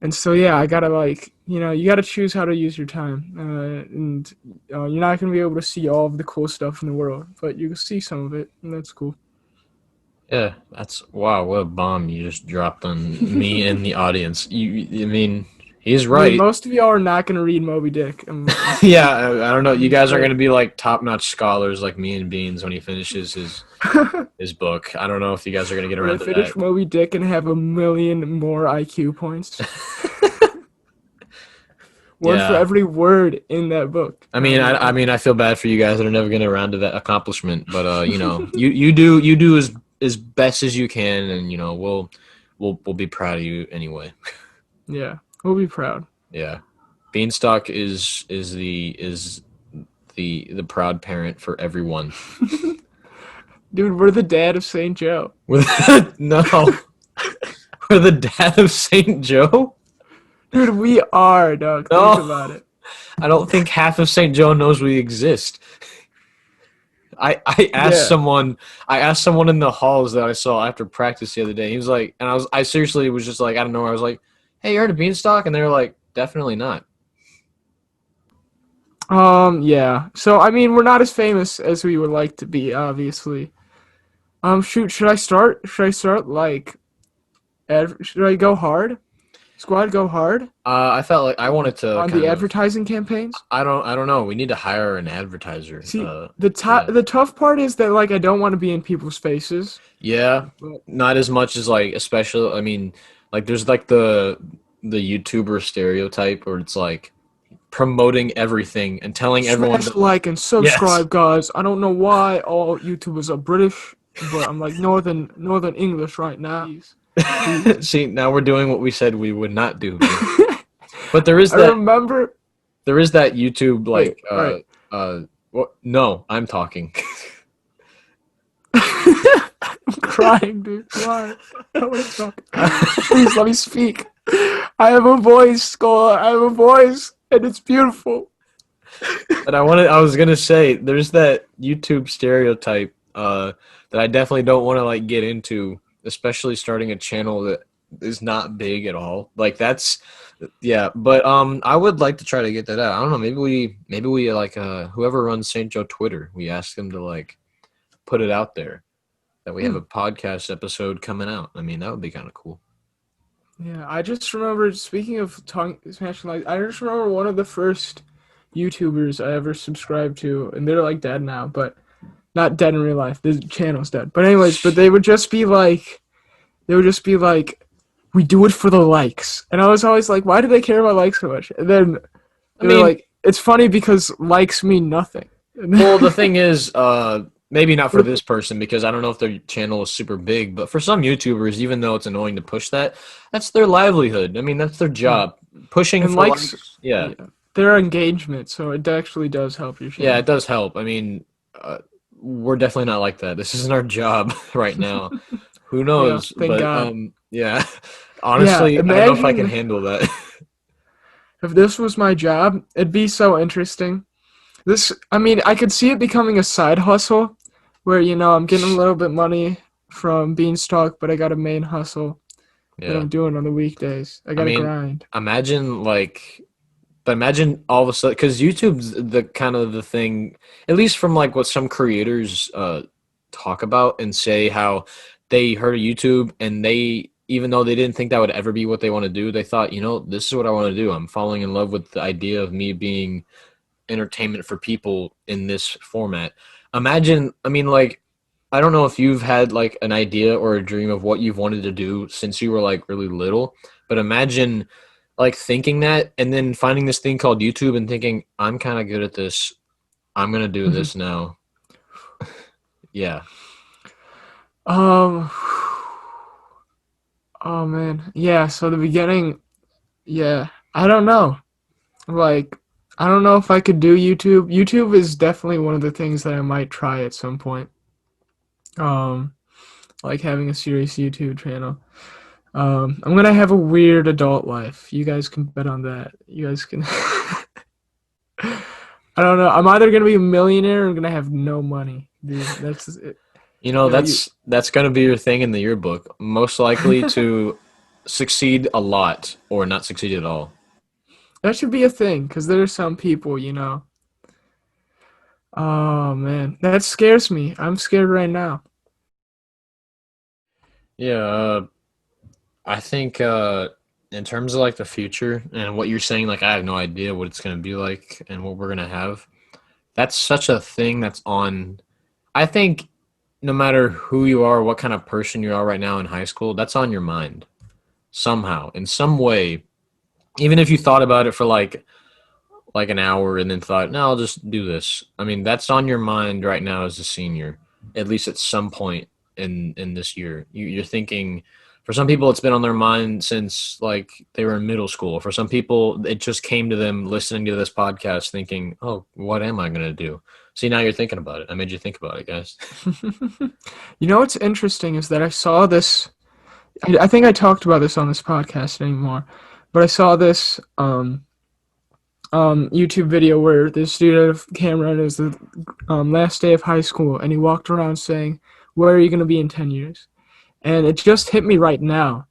and so yeah, I gotta like, you gotta choose how to use your time, and you're not gonna be able to see all of the cool stuff in the world, but you can see some of it, and that's cool. Yeah, that's wow. What a bomb you just dropped on me and the audience. I mean, he's I mean, right. most of y'all are not gonna read Moby Dick. Yeah, I don't know. You guys are Sure. going to be like top-notch scholars like me and Beans when he finishes his book. I don't know if you guys are going to get When I around to finish that. Moby Dick and have a million more IQ points, one for Yeah. every word in that book. I No, mean, I'm I joking. mean, I feel bad for you guys that are never going to around to that accomplishment, but you do as best as you can, and we'll be proud of you anyway. Yeah, we'll be proud. Yeah, Beanstalk is the proud parent for everyone. Dude, we're the dad of St. Joe. We're no, we're the dad of Saint Joe. Dude, we are, dog. Think No, about it. I don't think half of Saint Joe knows we exist. I asked Yeah. someone I asked someone in the halls that I saw after practice the other day. He was like, and I seriously was just like, I don't know. I was like, hey, you heard of Beanstalk? And they were like, definitely not. Yeah. So, I mean, we're not as famous as we would like to be, obviously. Shoot, should I start? Should I start, like, should I go hard? Squad, go hard I felt like I wanted to on the kind of. advertising campaigns? I don't know. We need to hire an advertiser. See, Yeah, the tough part is that, like, I don't want to be in people's faces. yeah. But Not as much as like, especially. I mean, like there's like the YouTuber stereotype where it's like promoting everything and telling everyone smash that. like and Yes. subscribe, guys. I don't know why all YouTubers are British, but I'm like Northern English right now. Please. See, now we're doing what we said we would not do. But there is I that remember. YouTube Wait, like all right. what no, I'm talking. I'm crying, dude. Why? I don't want to talk. Please let me speak. I have a voice, Scholar. I have a voice, and it's beautiful. But I was gonna say there's that YouTube stereotype that I definitely don't want to like get into, especially starting a channel that is not big at all. Like that's yeah, but I would like to try to get that out. I don't know, maybe we like whoever runs St. Joe Twitter, we ask them to like put it out there that we have Hmm. a podcast episode coming out. I mean, that would be kind of cool. Yeah, I just remember. Speaking of tongue smashing, like I just remember one of the first YouTubers I ever subscribed to, and they're like dead now, but not dead in real life. The channel's dead. But anyways, but they would just be like, we do it for the likes. And I was always like, why do they care about likes so much? And then I they were mean, like, it's funny because likes mean nothing. well, the thing is, maybe not for this person because I don't know if their channel is super big, but for some YouTubers, even though it's annoying to push that, that's their livelihood. I mean, that's their Yeah. job. Pushing And for likes, likes, yeah, yeah, their engagement, so it actually does help your yeah, channel. it does help. I mean, we're definitely not like that. This isn't our job right now. Who Yeah, knows? thank But God. yeah, Yeah, honestly, I don't know if I can imagine handle that. if this was my job, it'd be so interesting. I mean, I could see it becoming a side hustle where, I'm getting a little bit money from BeansTalk, but I got a main hustle that Yeah, I'm doing on the weekdays. I I gotta mean, grind. imagine like but imagine all of a sudden, because YouTube's the kind of the thing, at least from like what some creators talk about and say how they heard of YouTube and they, even though they didn't think that would ever be what they want to do, they thought, this is what I want to do. I'm falling in love with the idea of me being entertainment for people in this format. Imagine, I mean, like, I don't know if you've had like an idea or a dream of what you've wanted to do since you were like really little, but imagine like thinking that and then finding this thing called YouTube and thinking, I'm kind of good at this. I'm going to do Mhm. this now. Yeah. Um, oh man, yeah. So the beginning, yeah. I don't know. Like, I don't know if I could do YouTube. YouTube is definitely one of the things that I might try at some point. Um, like having a serious YouTube channel. I'm gonna have a weird adult life. You guys can bet on that. You guys can. I don't know. I'm either gonna be a millionaire or I'm gonna have no money, dude. That's it. You know, You, that's going to be your thing in the yearbook. Most likely to succeed a lot or not succeed at all. that should be a thing, because there are some people, you know. Oh man, that scares me. I'm scared right now. Yeah, I think in terms of like the future and what you're saying, like I have no idea what it's going to be like and what we're going to have. That's such a thing that's on. I think no matter who you are, what kind of person you are right now in high school, that's on your mind somehow, in some way. Even if you thought about it for like an hour and then thought, no, I'll just do this. I mean, that's on your mind right now as a senior, at least at some point in this year. You're thinking. For some people, it's been on their mind since like they were in middle school. For some people, it just came to them listening to this podcast, thinking, "Oh, what am I gonna do?" See, now you're thinking about it. I made you think about it, guys. You know what's interesting is that I saw this. I think I talked about this on this podcast anymore, but I saw this YouTube video where this dude had a camera and it was the last day of high school, and he walked around saying, "Where are you going to be in 10 years?" And it just hit me right now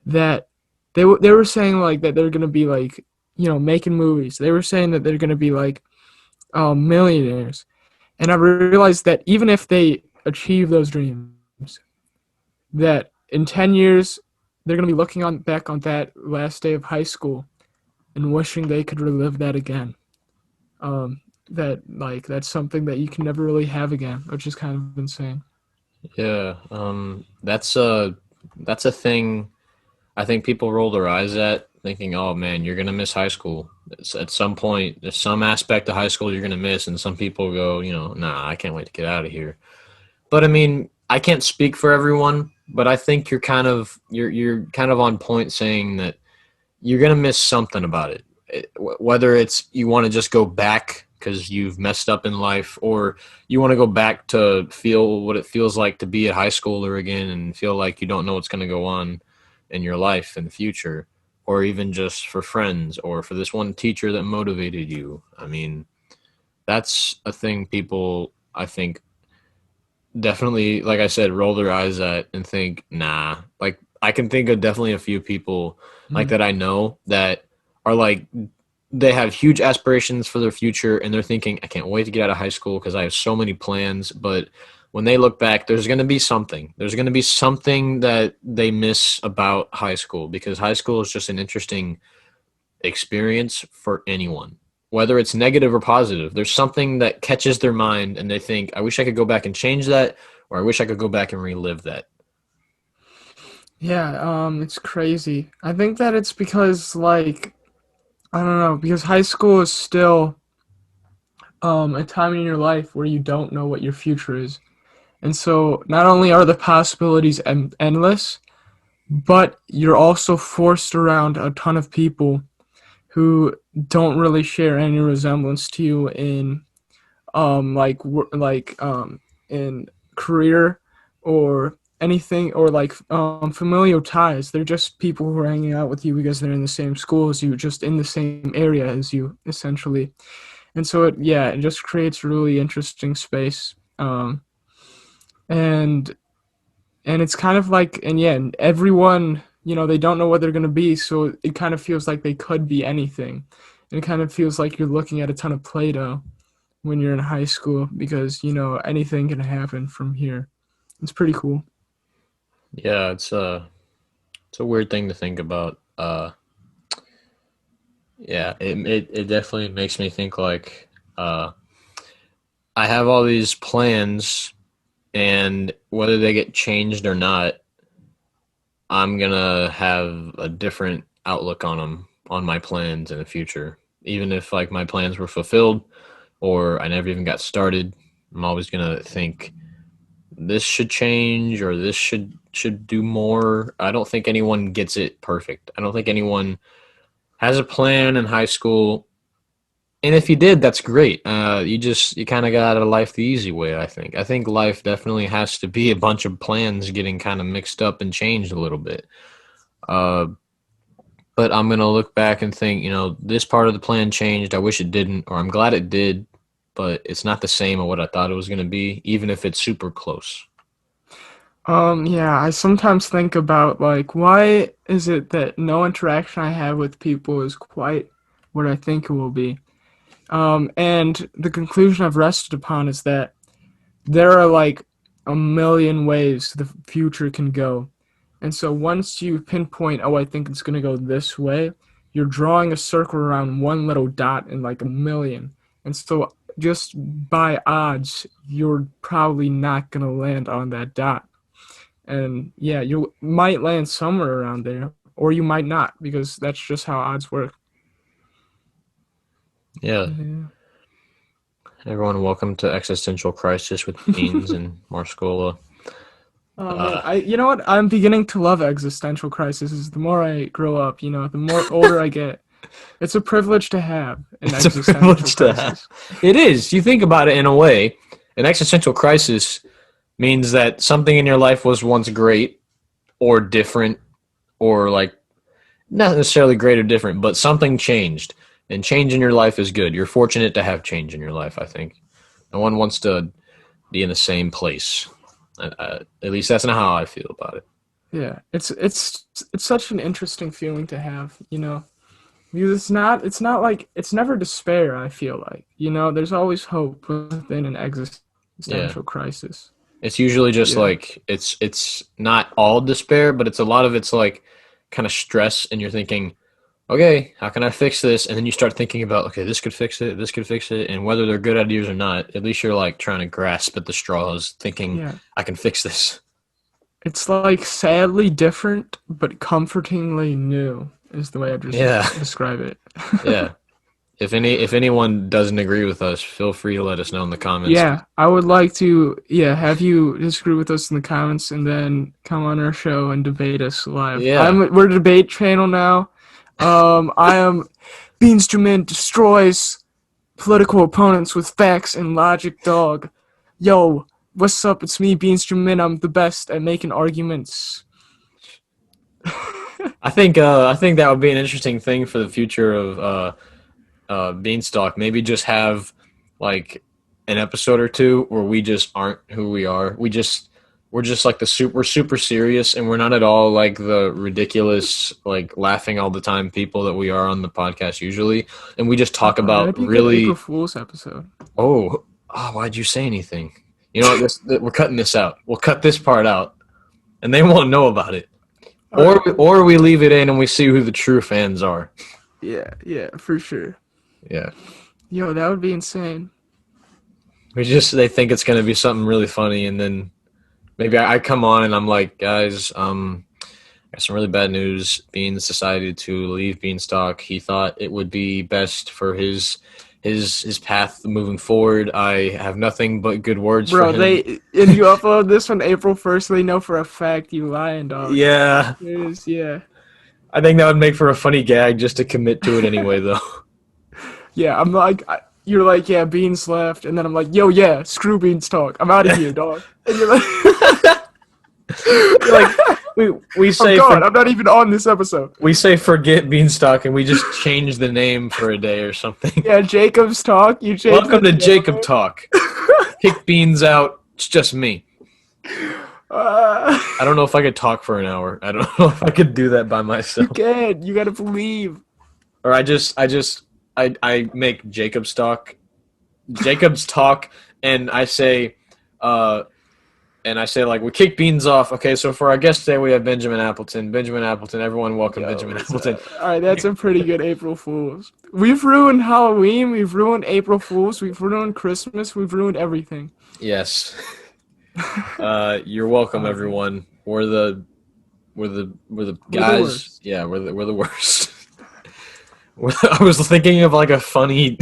that they were saying like that they're going to be like, you know, making movies. They were saying that they're going to be like millionaires, and I realized that even if they achieve those dreams, that in 10 years they're going to be looking on back on that last day of high school and wishing they could relive that again. That like that's something that you can never really have again, which is kind of insane. Yeah, that's a thing. I think people roll their eyes at, thinking, "Oh man, you're gonna miss high school." At some point, there's some aspect of high school you're gonna miss, and some people go, "Nah, I can't wait to get out of here." But I mean, I can't speak for everyone, but I think you're kind of on point saying that you're gonna miss something about it. Whether it's you want to just go back because you've messed up in life, or you want to go back to feel what it feels like to be a high schooler again and feel like you don't know what's going to go on in your life in the future, or even just for friends or for this one teacher that motivated you. I mean, that's a thing people, I think, definitely, like I said, roll their eyes at and think, nah. Like I can think of definitely a few people like Mm. that I know that are like they have huge aspirations for their future and they're thinking, I can't wait to get out of high school because I have so many plans. But when they look back, there's going to be something. There's going to be something that they miss about high school because high school is just an interesting experience for anyone, whether it's negative or positive. There's something that catches their mind and they think, I wish I could go back and change that, or I wish I could go back and relive that. Yeah, it's crazy. I think that it's because like I don't know, because high school is still a time in your life where you don't know what your future is. And so not only are the possibilities endless, but you're also forced around a ton of people who don't really share any resemblance to you in in career or anything, or like familial ties. They're just people who are hanging out with you because they're in the same school as you, just in the same area as you, essentially. And so it just creates really interesting space. And it's kind of like, and yeah, and everyone, you know, they don't know what they're going to be, so it kind of feels like they could be anything. And it kind of feels like you're looking at a ton of Play-Doh when you're in high school, because you know anything can happen from here. It's pretty cool. Yeah, it's a weird thing to think about. Yeah, it definitely makes me think like I have all these plans and whether they get changed or not, I'm gonna have a different outlook on them, on my plans in the future. Even if like my plans were fulfilled or I never even got started, I'm always gonna think this should change or this should do more. I don't think anyone gets it perfect. I don't think anyone has a plan in high school. And if you did, that's great. You kind of got out of life the easy way. I think life definitely has to be a bunch of plans getting kind of mixed up and changed a little bit. Uh, but I'm going to look back and think, this part of the plan changed. I wish it didn't, or I'm glad it did, but it's not the same of what I thought it was going to be, even if it's super close. Yeah, I sometimes think about like why is it that no interaction I have with people is quite what I think it will be. And the conclusion I've rested upon is that there are like a million ways the future can go. And so once you pinpoint, oh, I think it's going to go this way, you're drawing a circle around one little dot in like a million. And so just by odds, you're probably not going to land on that dot. And yeah, you might land somewhere around there, or you might not, because that's just how odds work. Yeah. Yeah. Everyone, welcome to Existential Crisis with Beans and Marscola. Oh man, you know what? I'm beginning to love existential crises. The more I grow up, the more older I get. It's a privilege to have an It's a existential privilege to crisis. have. It is. You think about it in a way. An existential crisis means that something in your life was once great or different or like not necessarily great or different, but something changed. And change in your life is good. You're fortunate to have change in your life, I think. No one wants to be in the same place. At least that's not how I feel about it. Yeah, it's such an interesting feeling to have. Because it's not like it's never despair, I feel like. There's always hope within an Yeah. existential crisis. It's usually just Yeah. like it's not all despair, but it's a lot of it's like kind of stress and you're thinking, okay, how can I fix this? And then you start thinking about, okay, this could fix it, and whether they're good ideas or not, at least you're like trying to grasp at the straws, thinking Yeah. I can fix this. It's like sadly different but comfortingly new is the way I just Yeah, describe it. yeah. If anyone doesn't agree with us, feel free to let us know in the comments. Yeah, I would like to, have you disagree with us in the comments and then come on our show and debate us live. Yeah, We're a debate channel now. I am BeansTalk destroys political opponents with facts and logic, dog. Yo, what's up? It's me, BeansTalk. I'm the best at making arguments. I think that would be an interesting thing for the future of BeansTalk. Maybe just have like an episode or two where we just aren't who we are. We're just like we're super serious and we're not at all like the ridiculous like laughing all the time people that we are on the podcast usually. And we just talk about That'd be a good April really Fool's episode. why'd you say anything? You know what, we're cutting this out. We'll cut this part out and they won't know about it. Or we leave it in and we see who the true fans are. Yeah, for sure. Yeah. Yo, that would be insane. They think it's gonna be something really funny, and then maybe I come on and I'm like, guys, got some really bad news. Beans decided to leave BeansTalk. He thought it would be best for his path moving forward. I have nothing but good words Bro, for him. if you upload this on April 1st, they know for a fact you lying, dog. Yeah, Yeah. I think that would make for a funny gag just to commit to it anyway, though. Yeah, I'm like, you're like, yeah, Beans left, and then I'm like, yo, yeah, screw BeansTalk. I'm out of here, dog. And you're like, Like we say, I'm gone. I'm not even on this episode. we say forget BeansTalk, and we just change the name for a day or something. Yeah, Jacob's Talk. You change Welcome to the Jacob Talk. Kick Beans out. It's just me. I don't know if I could talk for an hour. I don't know if I could do that by You myself. can. You gotta believe. Or I make Jacob's talk, and I say, like we kick Beans off. Okay, so for our guest today we have Benjamin Appleton. Benjamin Appleton, everyone welcome Benjamin Appleton. All right, that's a pretty good April Fool's. We've ruined Halloween. We've ruined April Fool's. We've ruined Christmas. We've ruined everything. Yes. You're welcome, everyone. We're the guys. worst. Yeah, we're the worst. I was thinking of like a funny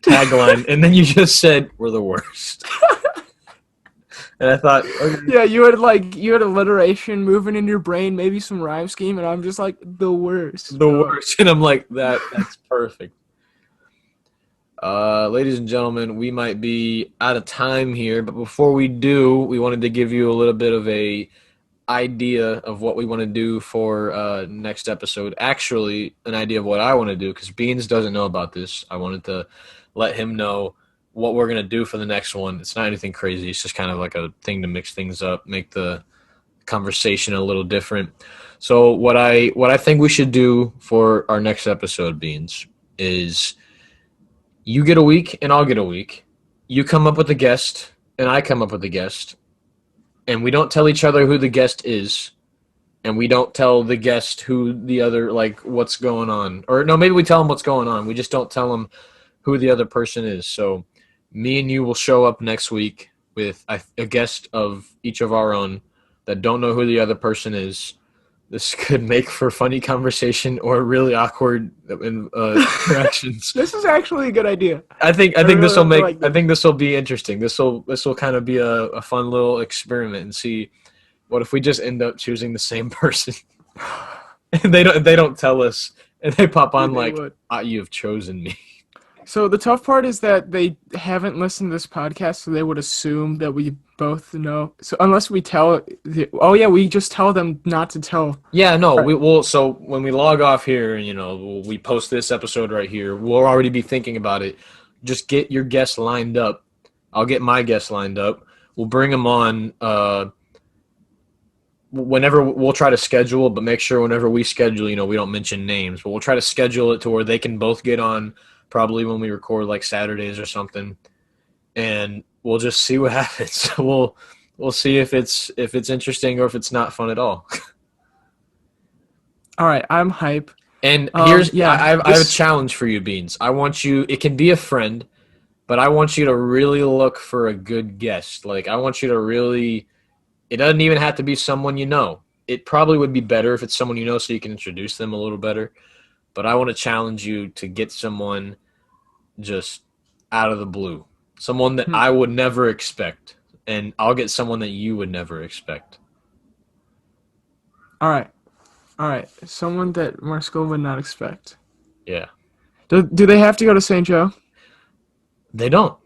tagline, and then you just said we're the worst. And I thought, okay. Yeah, you had alliteration moving in your brain, maybe some rhyme scheme, and I'm just like the worst. The worst, and I'm like that's perfect. Ladies and gentlemen, we might be out of time here, but before we do, we wanted to give you a little bit of a idea of what we want to do for next episode. Actually, an idea of what I want to do, because Beans doesn't know about this. I wanted to let him know what we're going to do for the next one. It's not anything crazy. It's just kind of like a thing to mix things up, make the conversation a little different. So what I think we should do for our next episode, Beans, is you get a week and I'll get a week. You come up with a guest and I come up with a guest, and we don't tell each other who the guest is, and we don't tell the guest who the other, like, what's going on. Or no, maybe we tell them what's going on. We just don't tell them who the other person is. So me and you will show up next week with a guest of each of our own that don't know who the other person is. This could make for funny conversation or really awkward interactions. This is actually a good idea. I think really this will make. like this. I think this will be interesting. This will kind of be a fun little experiment and see what if we just end up choosing the same person and they don't tell us and they pop on like, you have chosen me. So the tough part is that they haven't listened to this podcast, so they would assume that we both know. So unless we we just tell them not to tell. Yeah, no, we will. So when we log off here, and we post this episode right here, we'll already be thinking about it. Just get your guests lined up. I'll get my guests lined up. We'll bring them on. Whenever we'll try to schedule, but make sure whenever we schedule, we don't mention names. But we'll try to schedule it to where they can both get on. Probably when we record like Saturdays or something, and we'll just see what happens. We'll see if it's interesting or if it's not fun at all. All right, I'm hype. And I have a challenge for you, Beans. I want you. It can be a friend, but I want you to really look for a good guest. Like I want you to really. It doesn't even have to be someone you know. It probably would be better if it's someone you know, so you can introduce them a little better. But I want to challenge you to get someone just out of the blue. Someone that I would never expect. And I'll get someone that you would never expect. All right. Someone that Marscola would not expect. Yeah. Do they have to go to St. Joe? They don't.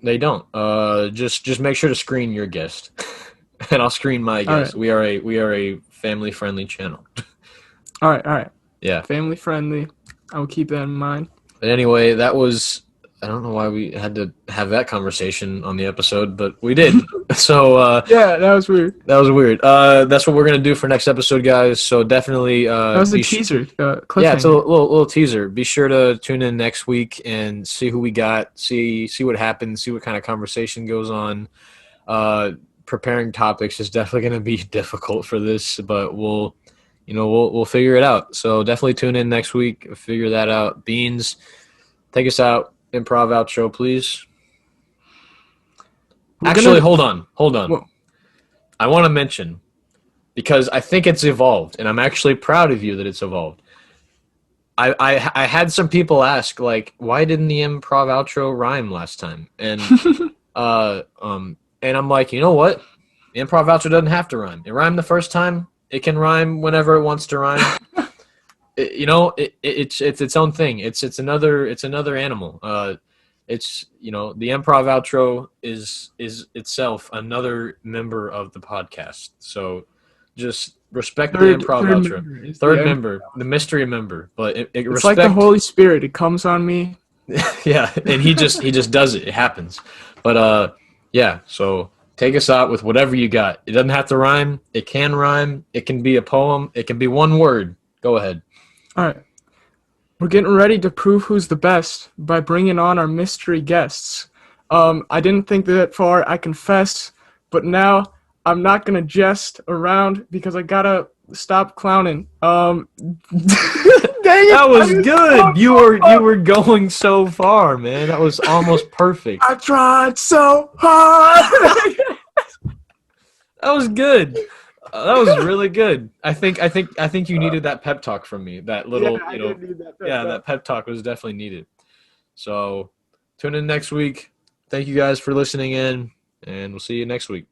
Just make sure to screen your guest. And I'll screen my guest. Right. We are a family-friendly channel. All right. Yeah. Family-friendly. I will keep that in mind. But anyway, that was, I don't know why we had to have that conversation on the episode, but we did. So yeah, that was weird. That's what we're gonna do for next episode, guys. So definitely that was a teaser. Yeah, it's a little teaser. Be sure to tune in next week and see who we got. See what happens. See what kind of conversation goes on. Preparing topics is definitely gonna be difficult for this, but we'll figure it out. So definitely tune in next week. Figure that out. Beans, take us out. Improv outro, please. Actually, hold on. Whoa. I want to mention, because I think it's evolved, and I'm actually proud of you that it's evolved. I had some people ask, like, why didn't the improv outro rhyme last time? And and I'm like, you know what? The improv outro doesn't have to rhyme. It rhymed the first time. It can rhyme whenever it wants to rhyme. It's its own thing. It's another animal. It's the improv outro is itself another member of the podcast. So just respect the improv outro. Third member, the mystery member. But it's like the Holy Spirit. It comes on me. Yeah, and he just does it. It happens. But yeah. So take us out with whatever you got. It doesn't have to rhyme. It can rhyme. It can be a poem. It can be one word. Go ahead. All right. We're getting ready to prove who's the best by bringing on our mystery guests. I didn't think that far, I confess, but now I'm not going to jest around because I got to stop clowning. Dang it, that was good. You were going so far, man. That was almost perfect. I tried so hard. That was good. That was really good. I think you needed that pep talk from me. That little, I did need that pep talk. That pep talk was definitely needed. So tune in next week. Thank you guys for listening in, and we'll see you next week.